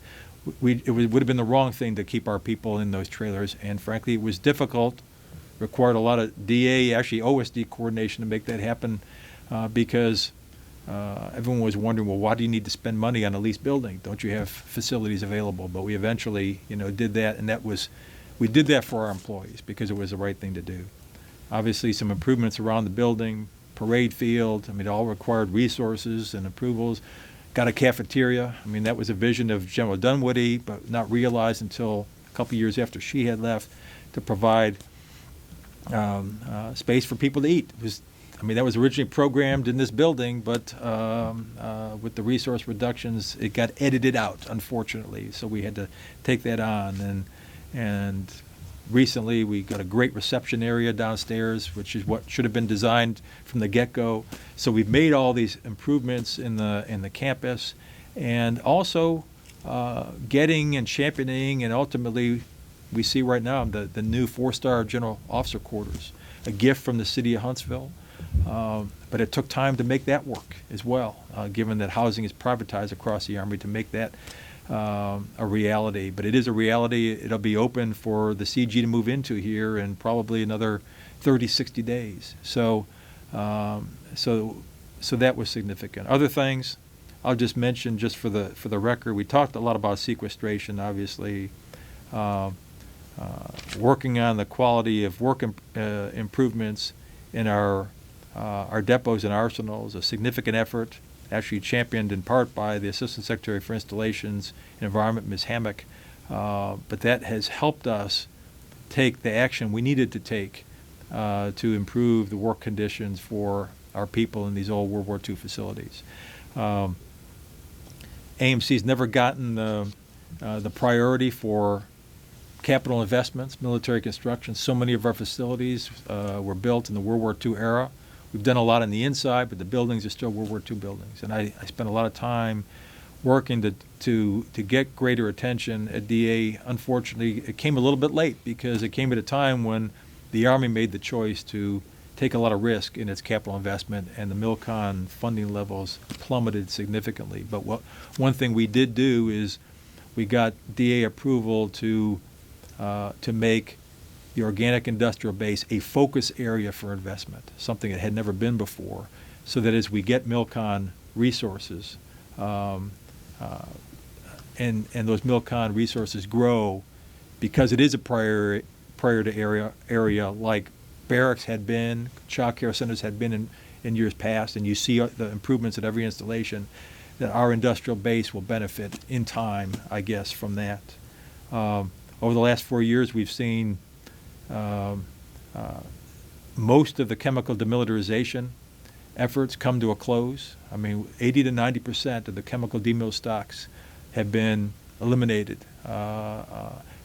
it would have been the wrong thing to keep our people in those trailers, and frankly, it was difficult. Required a lot of DA, actually OSD coordination to make that happen, because everyone was wondering, well, why do you need to spend money on a leased building? Don't you have facilities available? But we eventually, did that, and we did that for our employees because it was the right thing to do. Obviously, some improvements around the building, parade field. It all required resources and approvals. Got a cafeteria. That was a vision of General Dunwoody, but not realized until a couple years after she had left, to provide space for people to eat. That was originally programmed in this building, but with the resource reductions, it got edited out, unfortunately. So we had to take that on, and recently, we got a great reception area downstairs, which is what should have been designed from the get-go. So we've made all these improvements in the campus, and also getting and championing, and ultimately, we see right now the new 4-star general officer quarters, a gift from the city of Huntsville. But it took time to make that work as well, given that housing is privatized across the Army, to make that a reality. But it is a reality. It'll be open for the CG to move into here in probably another 30, 60 days. So that was significant. Other things I'll just mention, just for the record, we talked a lot about sequestration, obviously. Working on the quality of work improvements in our depots and arsenals, a significant effort, actually championed in part by the Assistant Secretary for Installations and Environment, Ms. Hammock. But that has helped us take the action we needed to take to improve the work conditions for our people in these old World War II facilities. AMC's never gotten the priority for capital investments, military construction. So many of our facilities were built in the World War II era. We've done a lot on the inside, but the buildings are still World War II buildings. And I spent a lot of time working to get greater attention at DA. Unfortunately, it came a little bit late because it came at a time when the Army made the choice to take a lot of risk in its capital investment, and the MILCON funding levels plummeted significantly. But one thing we did do is we got DA approval to make the organic industrial base a focus area for investment, something that had never been before, so that as we get MILCON resources, and those MILCON resources grow, because it is a priority area like barracks had been, child care centers had been in years past, and you see the improvements at every installation, that our industrial base will benefit in time, I guess, from that. Over the last 4 years, we've seen most of the chemical demilitarization efforts come to a close. I mean, 80 to 90% of the chemical demil stocks have been eliminated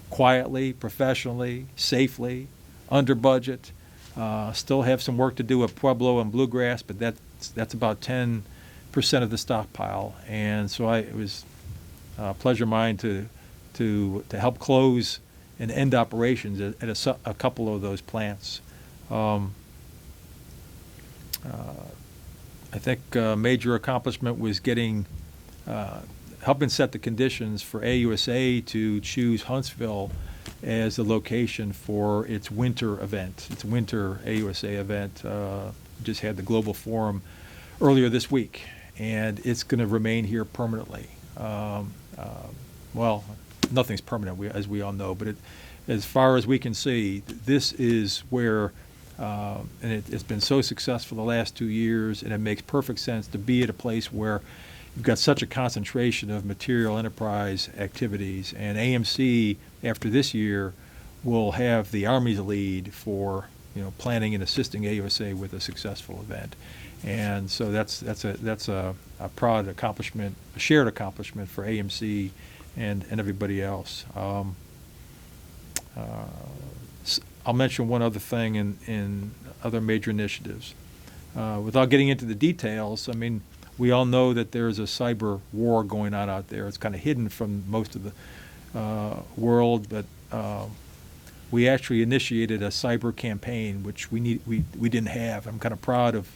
quietly, professionally, safely, under budget. Still have some work to do at Pueblo and Bluegrass, but that's about 10% of the stockpile. And so it was a pleasure of mine to help close and end operations at a couple of those plants. I think a major accomplishment was helping set the conditions for AUSA to choose Huntsville as the location for its winter event, its winter AUSA event. Just had the Global Forum earlier this week, and it's going to remain here permanently. Well, nothing's permanent, as we all know, but as far as we can see, this is where, and it's been so successful the last 2 years, and it makes perfect sense to be at a place where you've got such a concentration of material enterprise activities. And AMC, after this year, will have the Army's lead for planning and assisting AUSA with a successful event. And so that's a proud accomplishment, a shared accomplishment for AMC and everybody else. I'll mention one other thing in other major initiatives. Without getting into the details, I mean, we all know that there's a cyber war going on out there. It's kind of hidden from most of the world, but we actually initiated a cyber campaign, which we didn't have. I'm kind of proud of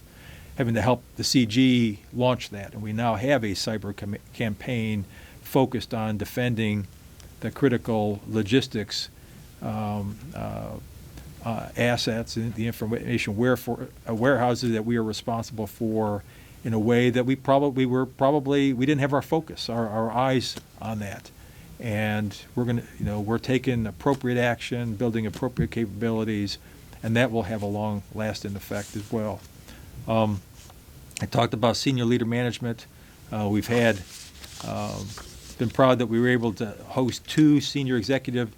having to help the CG launch that, and we now have a cyber campaign focused on defending the critical logistics assets and the information warehouses that we are responsible for, in a way that we didn't have our focus, our eyes on that. And we're taking appropriate action, building appropriate capabilities, and that will have a long lasting effect as well. I talked about senior leader management. We've been proud that we were able to host 2 senior executive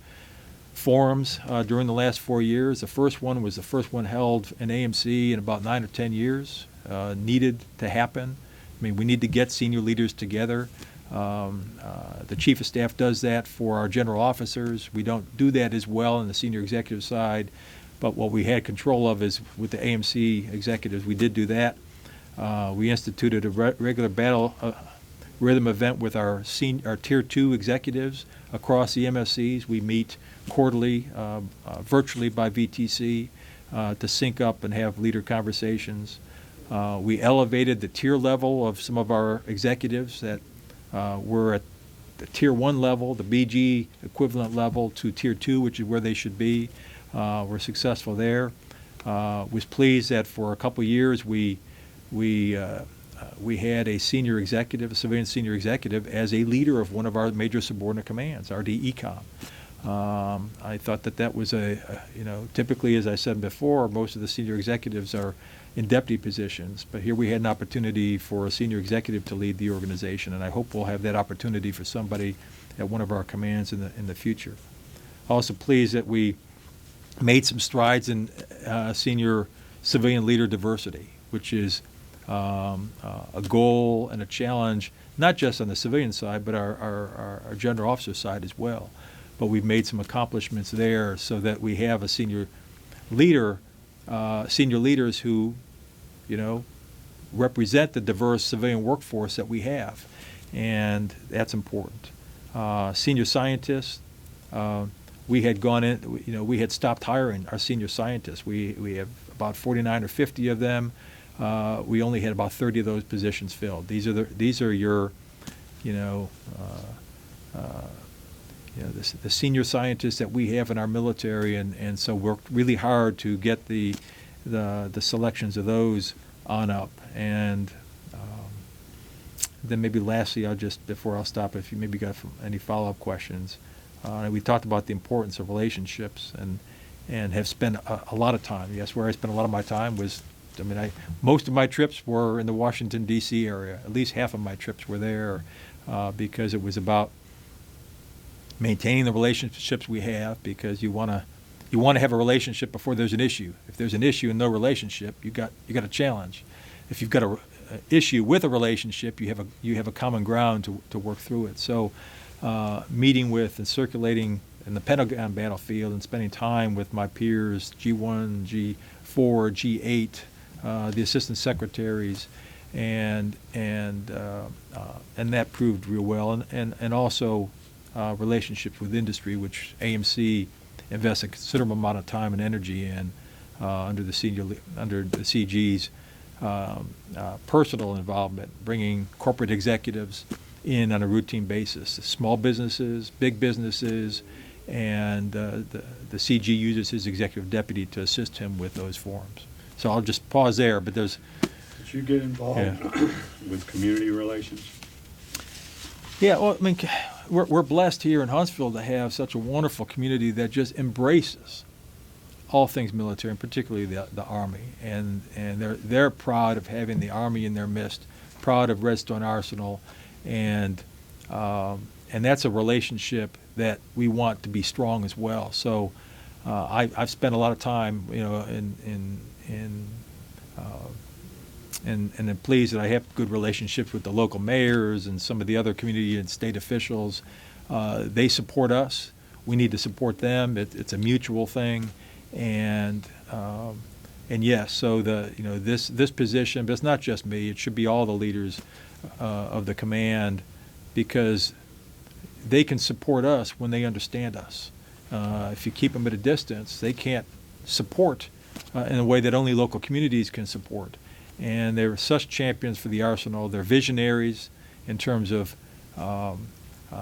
forums during the last 4 years. The first one was the first one held in AMC in about 9 or 10 years. Needed to happen. I mean, we need to get senior leaders together. The chief of staff does that for our general officers. We don't do that as well on the senior executive side, but what we had control of is with the AMC executives, we did do that. We instituted a regular battle rhythm event with our Tier 2 executives across the MSCs. We meet quarterly, virtually by VTC. to sync up and have leader conversations. We elevated the tier level of some of our executives that were at the Tier 1 level, the BG equivalent level, to Tier 2, which is where they should be. We're successful there. Was pleased that for a couple years we had a senior executive, a civilian senior executive, as a leader of one of our major subordinate commands, RD ECOM. I thought that was typically, as I said before, most of the senior executives are in deputy positions, but here we had an opportunity for a senior executive to lead the organization, and I hope we'll have that opportunity for somebody at one of our commands in the future. Also pleased that we made some strides in senior civilian leader diversity, which is a goal and a challenge, not just on the civilian side, but our general officer side as well. But we've made some accomplishments there so that we have a senior leaders who, represent the diverse civilian workforce that we have, and that's important. Senior scientists, we had gone in, we had stopped hiring our senior scientists. We have about 49 or 50 of them. We only had about 30 of those positions filled. These are your, the senior scientists that we have in our military, and so worked really hard to get the selections of those on up. And then maybe lastly, before I'll stop, if you maybe got any follow-up questions, we talked about the importance of relationships and have spent a lot of time. Yes, where I spent a lot of my time was, most of my trips were in the Washington, D.C. area. At least half of my trips were there because it was about maintaining the relationships we have, because you want to have a relationship before there's an issue. If there's an issue and no relationship, you got a challenge. If you've got an issue with a relationship, you have a common ground to work through it. So meeting with and circulating in the Pentagon battlefield and spending time with my peers, G1, G4, G8, the assistant secretaries, and that proved real well. And also relationships with industry, which AMC invests a considerable amount of time and energy in under the CG's personal involvement, bringing corporate executives in on a routine basis, small businesses, big businesses, and the CG uses his executive deputy to assist him with those forums. So I'll just pause there, but there's... Did you get involved with community relations? Yeah, well, we're blessed here in Huntsville to have such a wonderful community that just embraces all things military, and particularly the Army, and they're proud of having the Army in their midst, proud of Redstone Arsenal, and that's a relationship that we want to be strong as well. So I've spent a lot of time, and I'm pleased that I have good relationships with the local mayors and some of the other community and state officials. They support us. We need to support them. It's a mutual thing, and yes, so this position, but it's not just me. It should be all the leaders of the command, because they can support us when they understand us. If you keep them at a distance, they can't support in a way that only local communities can support. And they're such champions for the Arsenal. They're visionaries in terms of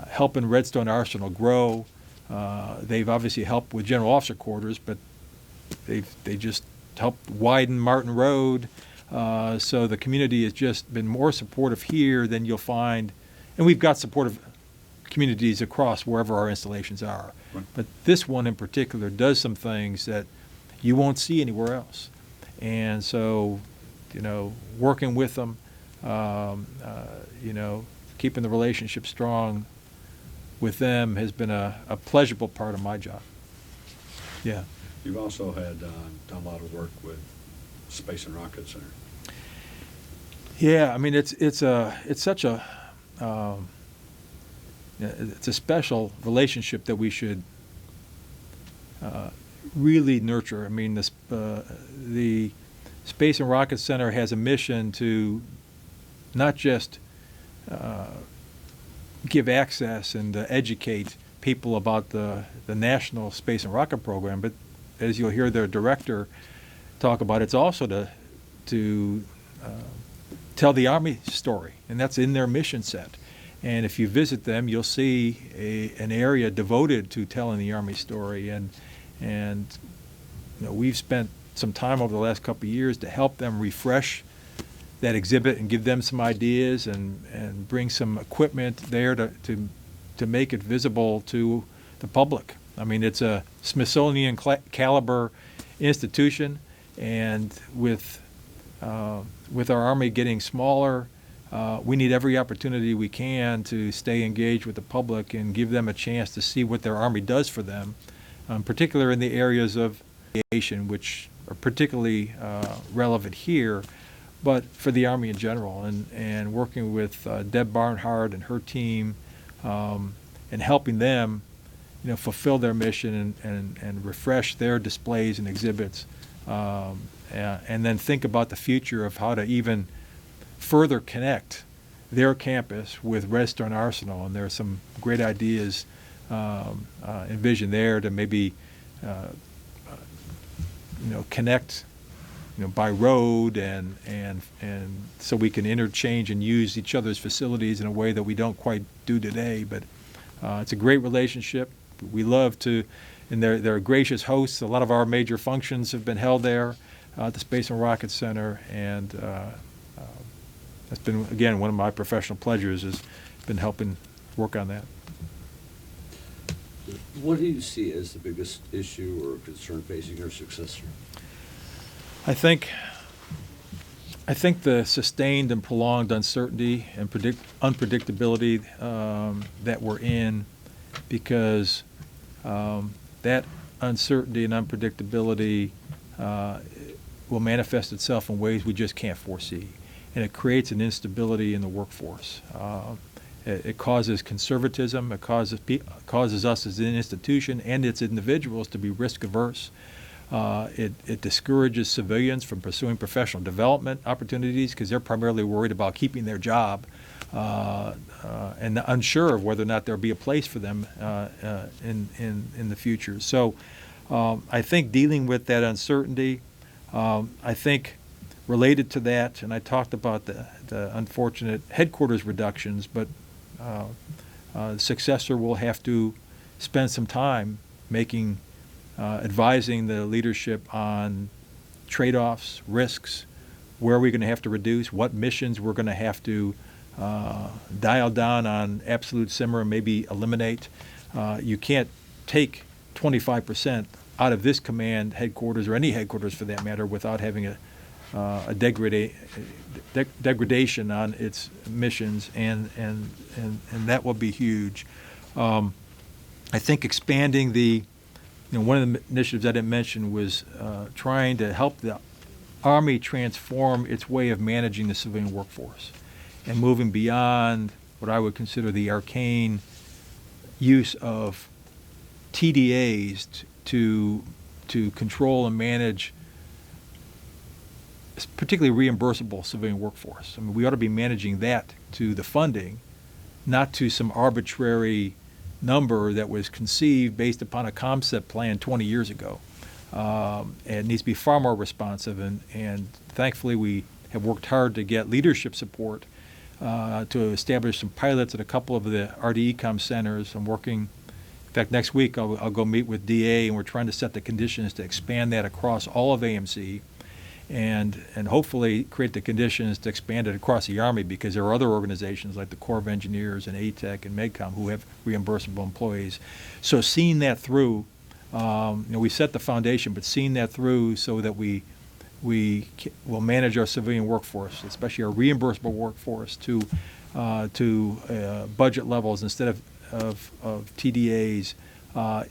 helping Redstone Arsenal grow. They've obviously helped with general officer quarters, but they just helped widen Martin Road. So the community has just been more supportive here than you'll find. And we've got supportive communities across wherever our installations are. Right. But this one in particular does some things that you won't see anywhere else. And so, working with them, keeping the relationship strong with them has been a pleasurable part of my job. Yeah. You've also had done a lot of work with Space and Rocket Center. Yeah, it's such a it's a special relationship that we should really nurture. The Space and Rocket Center has a mission to not just give access and educate people about the National Space and Rocket Program, but as you'll hear their director talk about. It's also to tell the Army story, and that's in their mission set. And if you visit them, you'll see an area devoted to telling the Army story. And we've spent some time over the last couple of years to help them refresh that exhibit and give them some ideas and bring some equipment there to make it visible to the public. I mean, it's a Smithsonian caliber institution, and with our Army getting smaller, we need every opportunity we can to stay engaged with the public and give them a chance to see what their Army does for them, particularly in the areas of aviation, which are particularly relevant here, but for the Army in general. And working with Deb Barnhart and her team and helping them fulfill their mission and refresh their displays and exhibits, and then think about the future of how to even further connect their campus with Redstone Arsenal. And there are some great ideas envisioned there to maybe connect by road and so we can interchange and use each other's facilities in a way that we don't quite do today. But it's a great relationship. We love to, and they're gracious hosts. A lot of our major functions have been held there at the Space and Rocket Center, and that's been, again, one of my professional pleasures, has been helping work on that. What do you see as the biggest issue or concern facing your successor? I think the sustained and prolonged uncertainty and unpredictability that we're in, because that uncertainty and unpredictability will manifest itself in ways we just can't foresee. And it creates an instability in the workforce. It causes conservatism. It causes us as an institution and its individuals to be risk averse. It discourages civilians from pursuing professional development opportunities because they're primarily worried about keeping their job and unsure of whether or not there'll be a place for them in the future. So I think dealing with that uncertainty, I think related to that, and I talked about the unfortunate headquarters reductions, but the successor will have to spend some time advising the leadership on trade-offs, risks, where are we going to have to reduce, what missions we're going to have to dial down on absolute simmer and maybe eliminate. You can't take 25% out of this command headquarters, or any headquarters for that matter, without having a degradation on its missions, and that will be huge. I think expanding one of the initiatives I didn't mention was trying to help the Army transform its way of managing the civilian workforce and moving beyond what I would consider the arcane use of TDAs to control and manage particularly reimbursable civilian workforce. I mean, we ought to be managing that to the funding, not to some arbitrary number that was conceived based upon a concept plan 20 years ago. It needs to be far more responsive, and thankfully we have worked hard to get leadership support to establish some pilots at a couple of the RDECOM centers. I'm working, in fact, next week I'll go meet with DA, and we're trying to set the conditions to expand that across all of AMC, and hopefully create the conditions to expand it across the Army, because there are other organizations like the Corps of Engineers and ATEC and MedCom who have reimbursable employees. So seeing that through, we set the foundation, but seeing that through so that we will manage our civilian workforce, especially our reimbursable workforce, to budget levels instead of TDAs,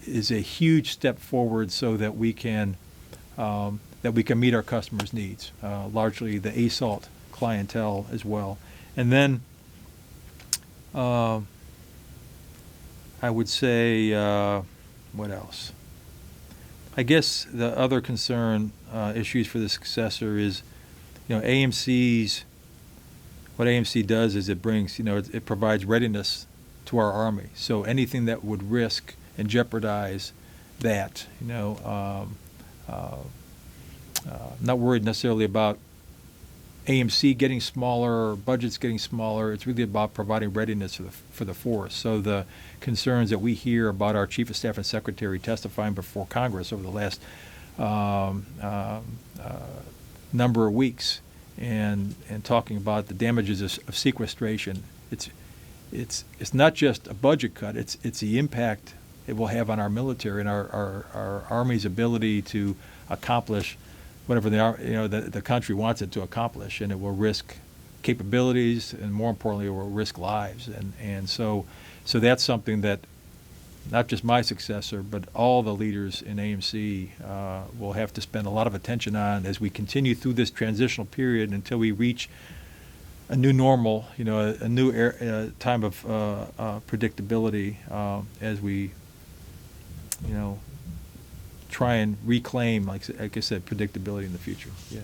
is a huge step forward so that we can meet our customers' needs, largely the ASALT clientele as well. And then I would say, what else? I guess the other concern issues for the successor is, what AMC does is it brings, it provides readiness to our Army. So anything that would risk and jeopardize that, not worried necessarily about AMC getting smaller or budgets getting smaller. It's really about providing readiness for the force. So the concerns that we hear about our Chief of Staff and Secretary testifying before Congress over the last number of weeks and talking about the damages of sequestration, it's not just a budget cut, it's the impact it will have on our military and our Army's ability to accomplish whatever the country wants it to accomplish, and it will risk capabilities, and more importantly, it will risk lives. And so that's something that not just my successor, but all the leaders in AMC will have to spend a lot of attention on as we continue through this transitional period until we reach a new normal, a new time of predictability as we, try and reclaim, like I said, predictability in the future. Yeah.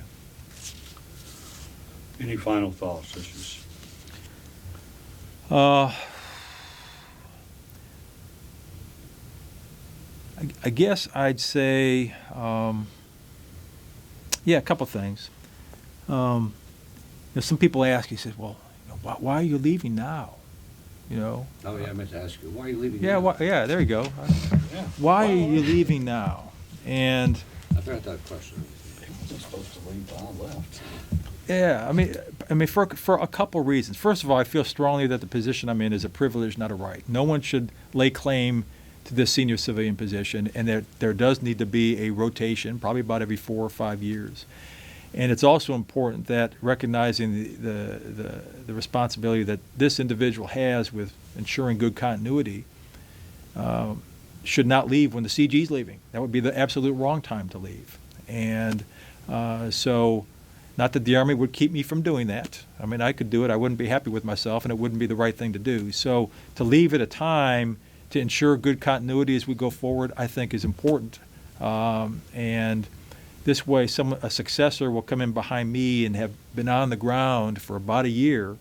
Any final thoughts? This is I guess I'd say, a couple things. Some people ask, he says, well, why are you leaving now? Oh, yeah, I meant to ask you, why are you leaving Yeah, now? there you go. Yeah. Why are you leaving now? And I forgot that question. He wasn't supposed to leave, but I left. yeah, I mean, for a couple reasons. First of all, I feel strongly that the position I'm in is a privilege, not a right. No one should lay claim to this senior civilian position, and there does need to be a rotation, probably about every 4 or 5 years. And it's also important that recognizing the responsibility that this individual has with ensuring good continuity should not leave when the CG's leaving. That would be the absolute wrong time to leave. And so, not that the Army would keep me from doing that. I mean, I could do it. I wouldn't be happy with myself, and it wouldn't be the right thing to do. So to leave at a time to ensure good continuity as we go forward, I think is important. And this way, a successor will come in behind me and have been on the ground for about a year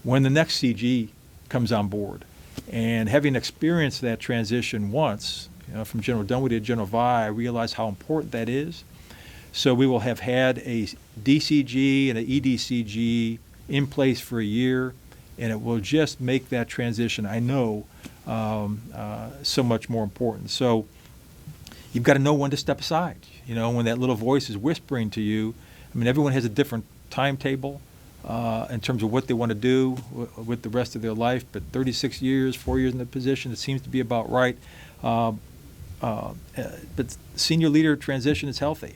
when the next CG comes on board. And having experienced that transition once, from General Dunwoody to General Vi, I realize how important that is. So we will have had a DCG and an EDCG in place for a year, and it will just make that transition, I know, so much more important. So you've got to know when to step aside. When that little voice is whispering to you. I mean, everyone has a different timetable in terms of what they want to do with the rest of their life, but 36 years, 4 years in the position, it seems to be about right. But senior leader transition is healthy.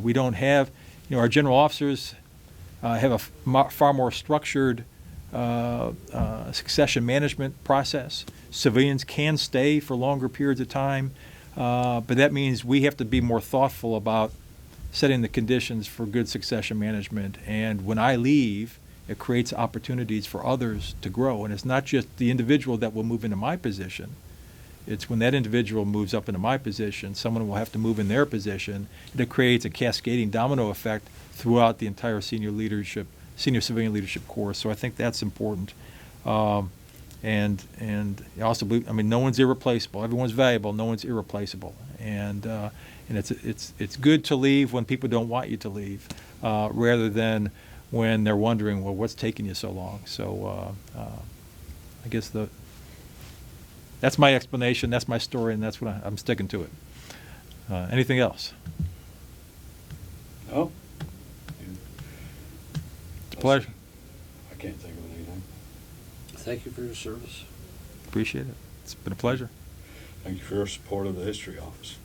We don't have, our general officers have a far more structured succession management process. Civilians can stay for longer periods of time, but that means we have to be more thoughtful about setting the conditions for good succession management. And when I leave, it creates opportunities for others to grow. And it's not just the individual that will move into my position. It's when that individual moves up into my position, someone will have to move in their position, and it creates a cascading domino effect throughout the entire senior civilian leadership course. So I think that's important. And I also believe, no one's irreplaceable. Everyone's valuable. No one's irreplaceable. And it's good to leave when people don't want you to leave, rather than when they're wondering, well, what's taking you so long? So I guess that's my explanation. That's my story, and that's what I'm sticking to it. Anything else? No. It's a pleasure. I can't think of anything. Thank you for your service. Appreciate it. It's been a pleasure. Thank you for your support of the History Office.